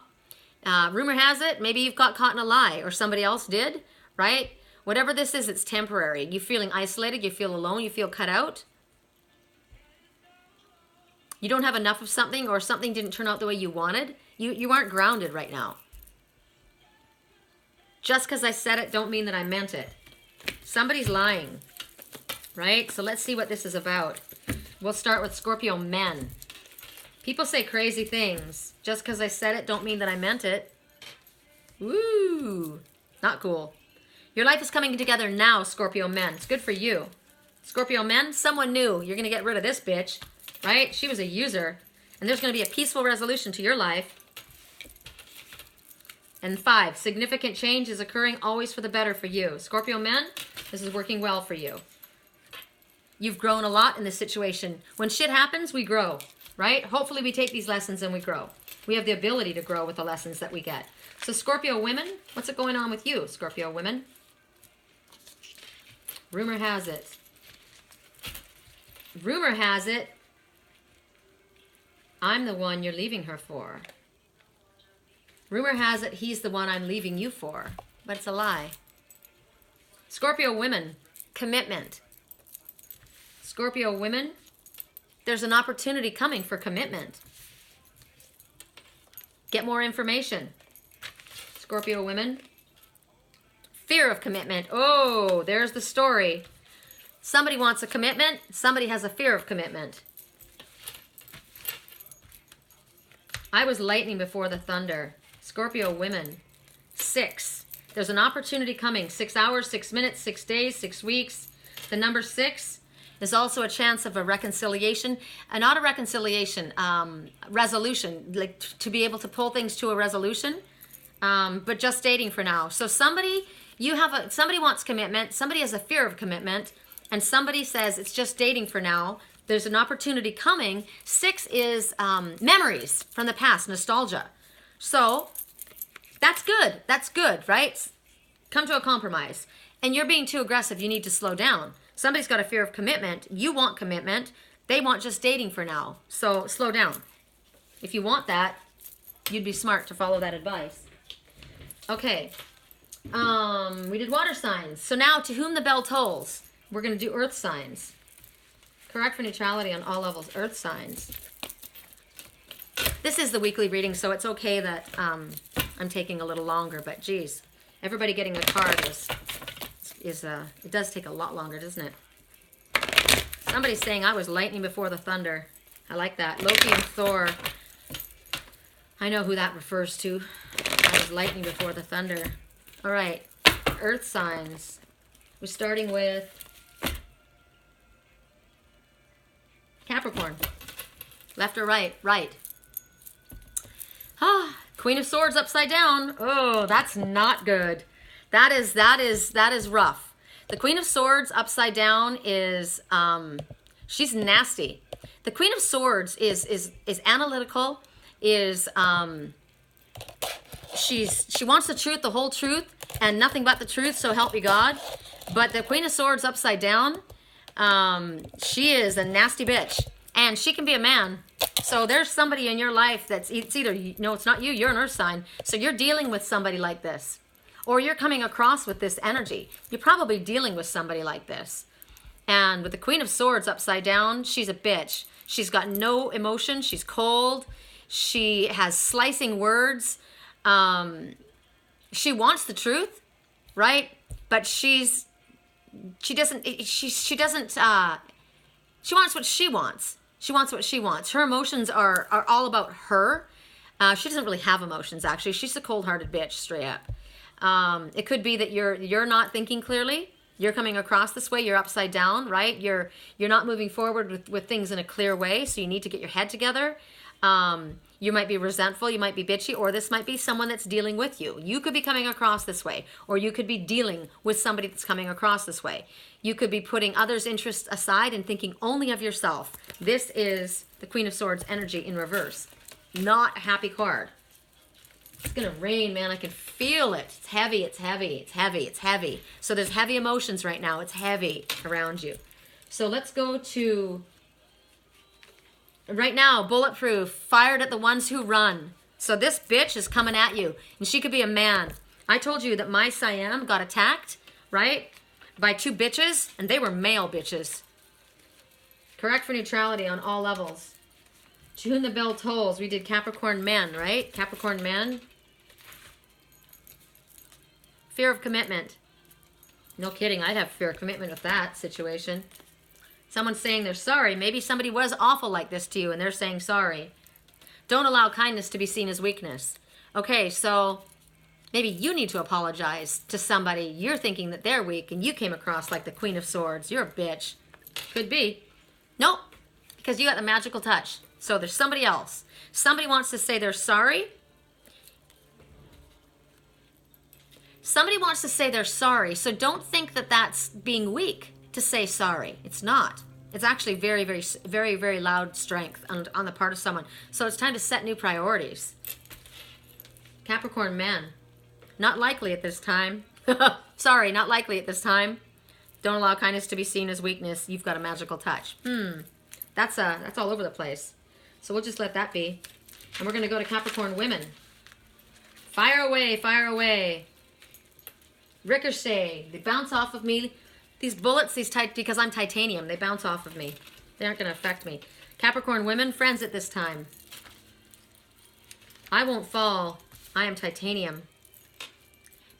Rumor has it, maybe you've got caught in a lie, or somebody else did, right? Whatever this is, it's temporary. You're feeling isolated, you feel alone, you feel cut out. You don't have enough of something, or something didn't turn out the way you wanted. You aren't grounded right now. Just because I said it don't mean that I meant it. Somebody's lying, right? So let's see what this is about. We'll start with Scorpio men. People say crazy things. Just because I said it don't mean that I meant it. Woo! Not cool. Your life is coming together now, Scorpio men. It's good for you. Scorpio men, someone new. You're going to get rid of this bitch, right? She was a user. And there's going to be a peaceful resolution to your life. And 5, significant change is occurring always for the better for you. Scorpio men, this is working well for you. You've grown a lot in this situation. When shit happens, we grow, right? Hopefully we take these lessons and we grow. We have the ability to grow with the lessons that we get. So Scorpio women, what's it going on with you, Scorpio women? Rumor has it. Rumor has it, I'm the one you're leaving her for. Rumor has it he's the one I'm leaving you for, but it's a lie. Scorpio women, commitment. Scorpio women, there's an opportunity coming for commitment. Get more information. Scorpio women, fear of commitment. Oh, there's the story. Somebody wants a commitment, somebody has a fear of commitment. I was lightning before the thunder. Scorpio women, 6. There's an opportunity coming. 6 hours, 6 minutes, 6 days, 6 weeks. The number 6 is also a chance of a reconciliation. Not a reconciliation, resolution. Like to be able to pull things to a resolution. But just dating for now. So somebody wants commitment. Somebody has a fear of commitment. And somebody says it's just dating for now. There's an opportunity coming. 6 is memories from the past, nostalgia. So that's good. That's good, right? Come to a compromise. And you're being too aggressive. You need to slow down. Somebody's got a fear of commitment. You want commitment. They want just dating for now. So slow down. If you want that, you'd be smart to follow that advice. Okay. We did water signs. So now, to whom the bell tolls, we're going to do earth signs. Correct for neutrality on all levels. Earth signs. This is the weekly reading, so it's okay that I'm taking a little longer. But geez, everybody getting a card it does take a lot longer, doesn't it? Somebody's saying I was lightning before the thunder. I like that. Loki and Thor. I know who that refers to. I was lightning before the thunder. All right, earth signs. We're starting with Capricorn. Left or right? Right. Ah, Queen of Swords upside down. Oh, that's not good. That is rough. The Queen of Swords upside down is she's nasty. The Queen of Swords is analytical. She wants the truth, the whole truth, and nothing but the truth. So help me God. But the Queen of Swords upside down, she is a nasty bitch, and she can be a man. So there's somebody in your life it's either, it's not you, you're an earth sign. So you're dealing with somebody like this. Or you're coming across with this energy. You're probably dealing with somebody like this. And with the Queen of Swords upside down, she's a bitch. She's got no emotion. She's cold. She has slicing words. She wants the truth, right? But she wants what she wants. She wants what she wants. Her emotions are all about her. She doesn't really have emotions, actually. She's a cold-hearted bitch, straight up. It could be that you're not thinking clearly. You're coming across this way. You're upside down, right? You're not moving forward with things in a clear way, so you need to get your head together. You might be resentful. You might be bitchy, or this might be someone that's dealing with you. You could be coming across this way, or you could be dealing with somebody that's coming across this way. You could be putting others' interests aside and thinking only of yourself. This is the Queen of Swords energy in reverse. Not a happy card. It's going to rain, man. I can feel it. It's heavy, it's heavy, it's heavy, it's heavy. So there's heavy emotions right now. It's heavy around you. So let's go to, right now, bulletproof, fired at the ones who run. So this bitch is coming at you, and she could be a man. I told you that my Siam got attacked, right, by 2 bitches, and they were male bitches. Correct for neutrality on all levels. Tune the bell tolls. We did Capricorn men, right? Capricorn men. Fear of commitment. No kidding. I'd have fear of commitment with that situation. Someone's saying they're sorry. Maybe somebody was awful like this to you and they're saying sorry. Don't allow kindness to be seen as weakness. Okay, so maybe you need to apologize to somebody. You're thinking that they're weak and you came across like the Queen of Swords. You're a bitch. Could be. Nope. Because you got the magical touch. So there's somebody else. Somebody wants to say they're sorry. Somebody wants to say they're sorry. So don't think that that's being weak to say sorry. It's not. It's actually very, very, very, very loud strength on the part of someone. So it's time to set new priorities. Capricorn men. Not likely at this time. Sorry, not likely at this time. Don't allow kindness to be seen as weakness. You've got a magical touch. That's all over the place. So we'll just let that be. And we're going to go to Capricorn women. Fire away, fire away. Ricochet. They bounce off of me. These bullets, because I'm titanium, they bounce off of me. They aren't going to affect me. Capricorn women, friends at this time. I won't fall. I am titanium.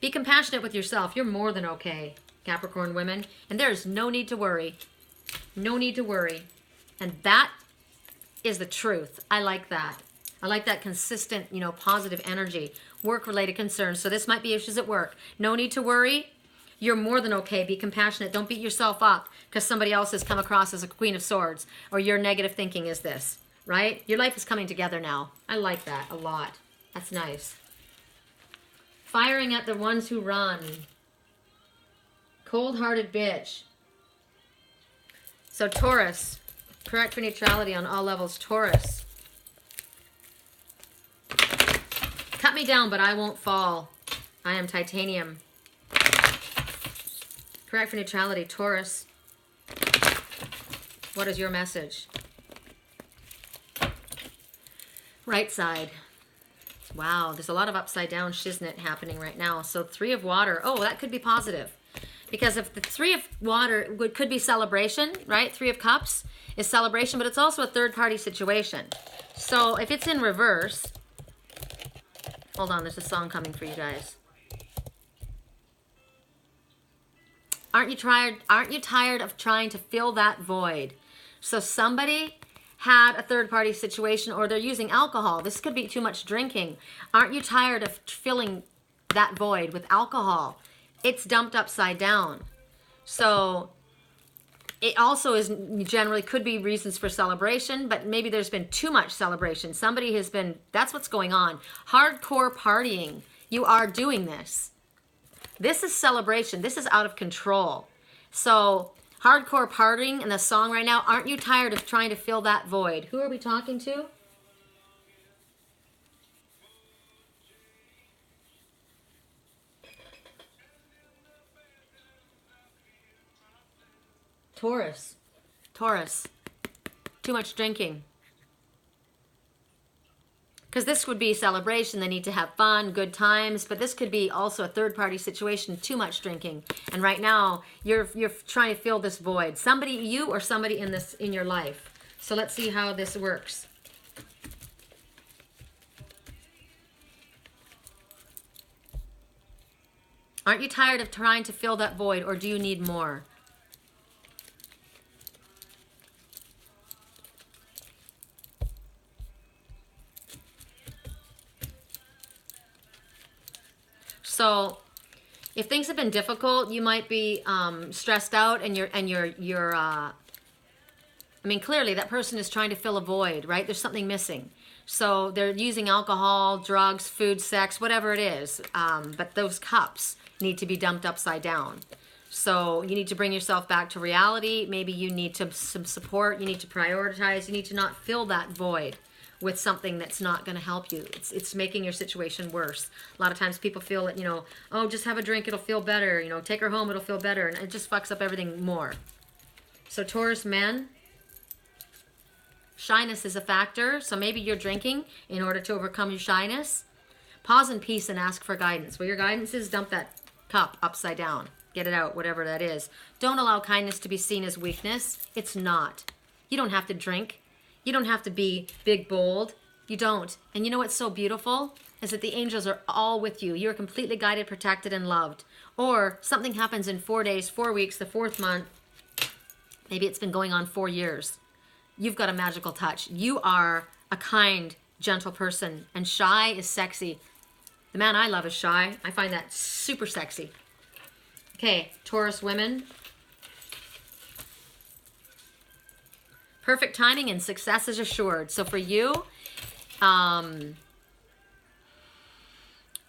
Be compassionate with yourself. You're more than okay, Capricorn women. And there's no need to worry. No need to worry. And that is the truth. I like that. I like that consistent, positive energy. Work-related concerns. So this might be issues at work. No need to worry. You're more than okay. Be compassionate. Don't beat yourself up because somebody else has come across as a Queen of Swords or your negative thinking is this, right? Your life is coming together now. I like that a lot. That's nice. Firing at the ones who run. Cold-hearted bitch. So Taurus. Correct for neutrality on all levels. Taurus. Cut me down, but I won't fall. I am titanium. Correct for neutrality. Taurus. What is your message? Right side. Wow, there's a lot of upside down shiznit happening right now. So 3 of water. Oh, that could be positive. Because if the 3 of water could be celebration, right? 3 of cups is celebration, but it's also a third-party situation. So if it's in reverse, hold on, there's a song coming for you guys. Aren't you tired of trying to fill that void? So somebody had a third-party situation, or they're using alcohol. This could be too much drinking. Aren't you tired of filling that void with alcohol? It's dumped upside down. So it also is generally could be reasons for celebration, but maybe there's been too much celebration. Somebody has been, that's what's going on. Hardcore partying. You are doing this. This is celebration. This is out of control. So hardcore partying in the song right now, aren't you tired of trying to fill that void? Who are we talking to? Taurus. Taurus. Too much drinking. Because this would be celebration. They need to have fun, good times. But this could be also a third-party situation, too much drinking. And right now, you're trying to fill this void. Somebody, you or somebody in your life. So let's see how this works. Aren't you tired of trying to fill that void, or do you need more? So if things have been difficult, you might be stressed out, and you're I mean, clearly that person is trying to fill a void, right? There's something missing. So they're using alcohol, drugs, food, sex, whatever it is. But those cups need to be dumped upside down. So you need to bring yourself back to reality. Maybe you need some support. You need to prioritize. You need to not fill that void with something that's not going to help you. It's making your situation worse. A lot of times people feel that, oh, just have a drink, it'll feel better. Take her home, it'll feel better. And it just fucks up everything more. So Taurus men, shyness is a factor. So maybe you're drinking in order to overcome your shyness. Pause in peace and ask for guidance. Well, your guidance is dump that cup upside down. Get it out, whatever that is. Don't allow kindness to be seen as weakness. It's not. You don't have to drink. You don't have to be big, bold. You don't. And you know what's so beautiful? Is that the angels are all with you. You're completely guided, protected, and loved. Or something happens in 4 days, 4 weeks, the 4th month. Maybe it's been going on 4 years. You've got a magical touch. You are a kind, gentle person. And shy is sexy. The man I love is shy. I find that super sexy. Okay, Taurus women. Perfect timing and success is assured. So for you,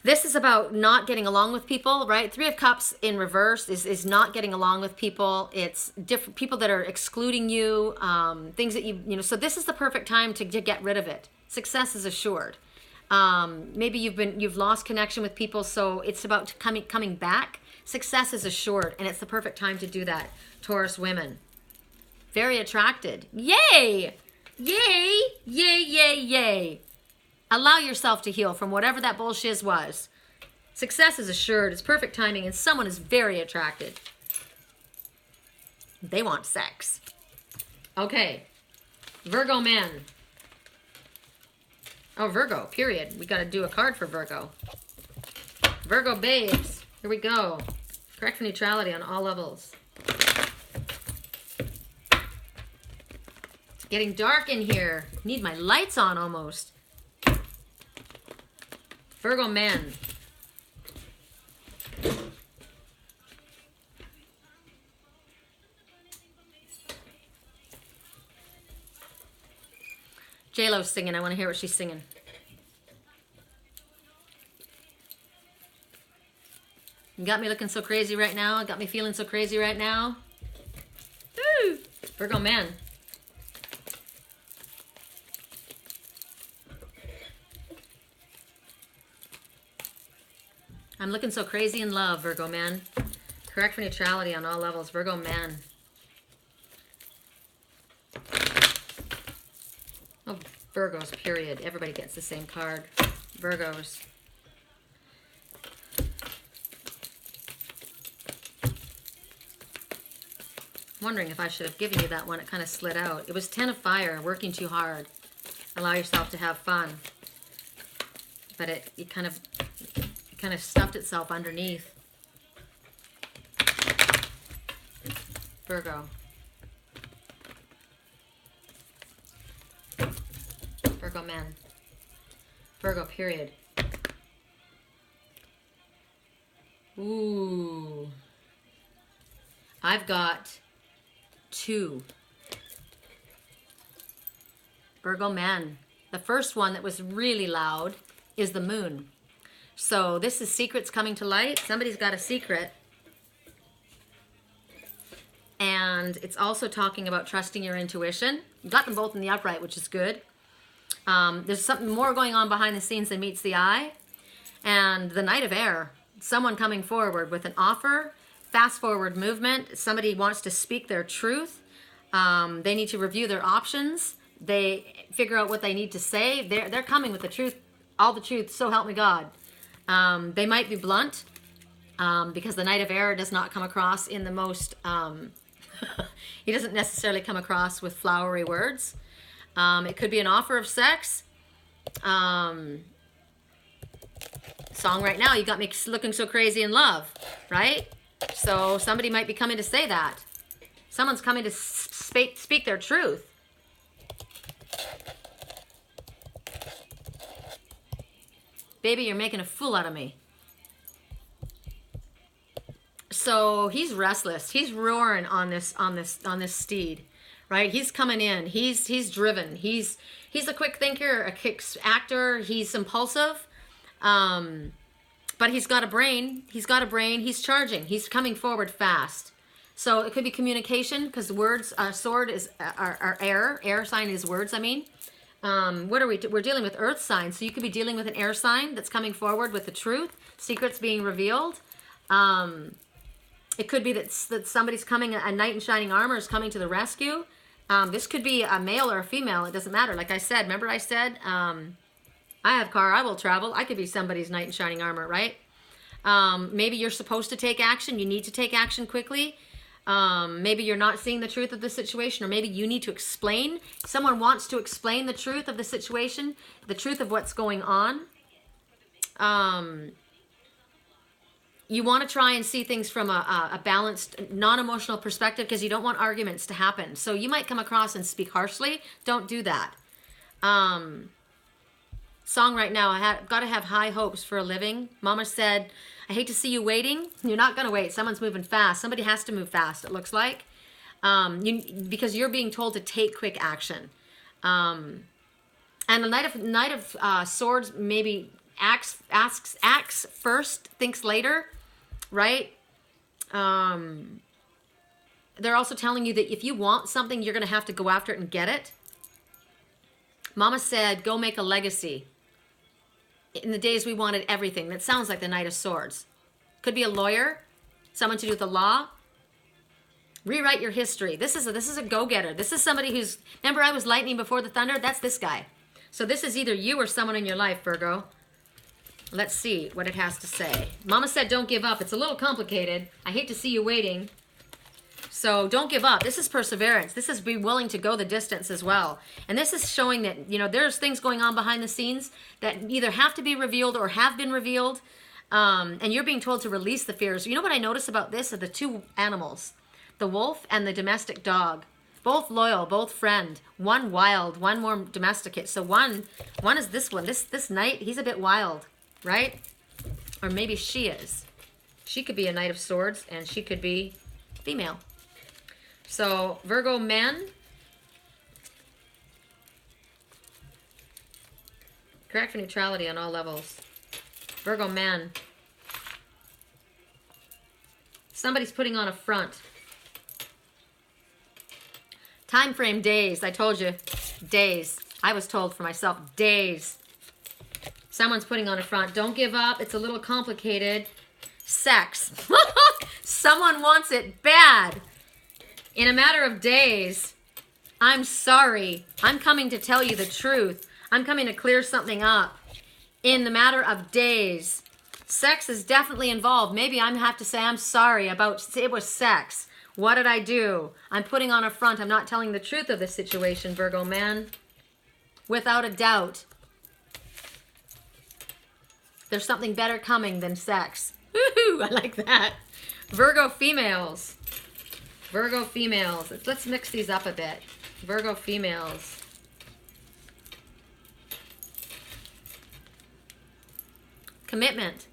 this is about not getting along with people, right? 3 of Cups in reverse is not getting along with people. It's different people that are excluding you, things that so this is the perfect time to get rid of it. Success is assured. Maybe you've lost connection with people, so it's about coming back. Success is assured, and it's the perfect time to do that. Taurus women. Very attracted. Yay! Yay! Yay, yay, yay. Allow yourself to heal from whatever that bullshit was. Success is assured. It's perfect timing, and someone is very attracted. They want sex. Okay. Virgo men. Oh, Virgo, period. We got to do a card for Virgo. Virgo babes. Here we go. Correct for neutrality on all levels. It's getting dark in here. Need my lights on almost. Virgo men. J-Lo's singing. I want to hear what she's singing. You got me looking so crazy right now. Got me feeling so crazy right now. Woo! Virgo man. I'm looking so crazy in love, Virgo man. Correct for neutrality on all levels, Virgo man. Oh, Virgos, period. Everybody gets the same card. Virgos. I'm wondering if I should have given you that one. It kind of slid out. It was 10 of fire, working too hard. Allow yourself to have fun. But it kind of stuffed itself underneath. Virgo. Virgo man. Virgo, period. Ooh. I've got 2. Virgo men. The first one that was really loud is the moon. So this is secrets coming to light. Somebody's got a secret. And it's also talking about trusting your intuition. You got them both in the upright, which is good. There's something more going on behind the scenes than meets the eye. And the Knight of Air. Someone coming forward with an offer. Fast forward movement. Somebody wants to speak their truth. They need to review their options. They figure out what they need to say. They're coming with the truth. All the truth. So help me God. They might be blunt. Because the Knight of Air does not come across in the most... he doesn't necessarily come across with flowery words. It could be an offer of sex. Song right now, you got me looking so crazy in love, right? So somebody might be coming to say that. Someone's coming to speak their truth. Baby, you're making a fool out of me. So he's restless. He's roaring on this steed, right? He's coming in. He's driven. He's a quick thinker, a quick actor. He's impulsive, but he's got a brain. He's got a brain. He's charging. He's coming forward fast. So it could be communication, because words. Sword is our air. Air sign is words. I mean, what are we? We're dealing with earth signs. So you could be dealing with an air sign that's coming forward with the truth, secrets being revealed. It could be that somebody's coming, a knight in shining armor is coming to the rescue. This could be a male or a female. It doesn't matter. Like I said, remember I said, I have car, I will travel. I could be somebody's knight in shining armor, right? Maybe you're supposed to take action. You need to take action quickly. Maybe you're not seeing the truth of the situation, or maybe you need to explain. Someone wants to explain the truth of the situation, the truth of what's going on. You want to try and see things from a balanced, non-emotional perspective, because you don't want arguments to happen. So you might come across and speak harshly. Don't do that. Song right now, I've got to have high hopes for a living. Mama said, I hate to see you waiting. You're not going to wait. Someone's moving fast. Somebody has to move fast, it looks like. Because you're being told to take quick action. And the Knight of Swords maybe acts first, thinks later. Right? They're also telling you that if you want something, you're going to have to go after it and get it. Mama said, go make a legacy. In the days we wanted everything. That sounds like the Knight of Swords. Could be a lawyer, someone to do with the law. Rewrite your history. This is a go-getter. This is somebody who's, remember I was lightning before the thunder? That's this guy. So this is either you or someone in your life, Virgo. Let's see what it has to say. Mama said don't give up. It's a little complicated. I hate to see you waiting. So don't give up. This is perseverance. This is be willing to go the distance as well. And this is showing that, there's things going on behind the scenes that either have to be revealed or have been revealed. And you're being told to release the fears. You know what I notice about this are the two animals, the wolf and the domestic dog. Both loyal, both friend. One wild, one more domesticate. So one is this one. This knight, he's a bit wild. Right? Or maybe she is. She could be a Knight of Swords, and she could be female. So, Virgo men. Correct for neutrality on all levels. Virgo men. Somebody's putting on a front. Time frame days. I told you. Days. I was told for myself. Days. Someone's putting on a front. Don't give up. It's a little complicated. Sex. Someone wants it bad. In a matter of days. I'm sorry. I'm coming to tell you the truth. I'm coming to clear something up. In the matter of days. Sex is definitely involved. Maybe I have to say I'm sorry about it was sex. What did I do? I'm putting on a front. I'm not telling the truth of the situation, Virgo man. Without a doubt. There's something better coming than sex. Woohoo! I like that. Virgo females. Virgo females. Let's mix these up a bit. Virgo females. Commitment.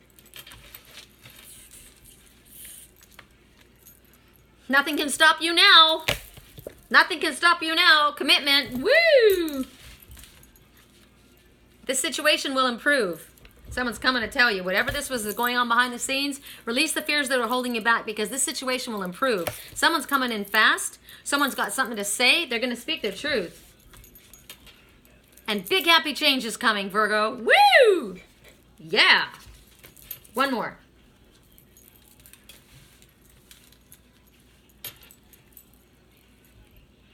Nothing can stop you now. Nothing can stop you now. Commitment. Woo! This situation will improve. Someone's coming to tell you, whatever this was going on behind the scenes, release the fears that are holding you back, because this situation will improve. Someone's coming in fast. Someone's got something to say. They're going to speak their truth. And big happy change is coming, Virgo. Woo! Yeah. One more.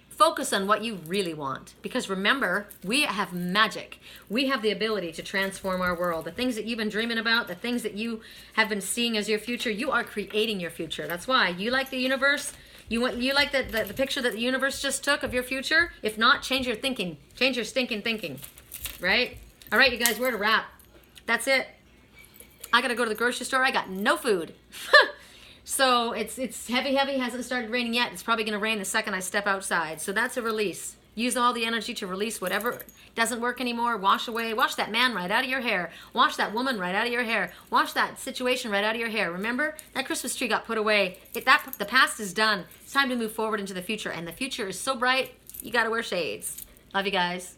Focus on what you really want. Because remember, we have magic. We have the ability to transform our world. The things that you've been dreaming about, the things that you have been seeing as your future, you are creating your future. That's why you like the universe. You like the picture that the universe just took of your future? If not, change your thinking. Change your stinking thinking. Right? All right, you guys, we're to wrap. That's it. I got to go to the grocery store. I got no food. So it's heavy, hasn't started raining yet. It's probably going to rain the second I step outside. So that's a release. Use all the energy to release whatever doesn't work anymore. Wash away. Wash that man right out of your hair. Wash that woman right out of your hair. Wash that situation right out of your hair. Remember, that Christmas tree got put away. The past is done. It's time to move forward into the future. And the future is so bright, you got to wear shades. Love you guys.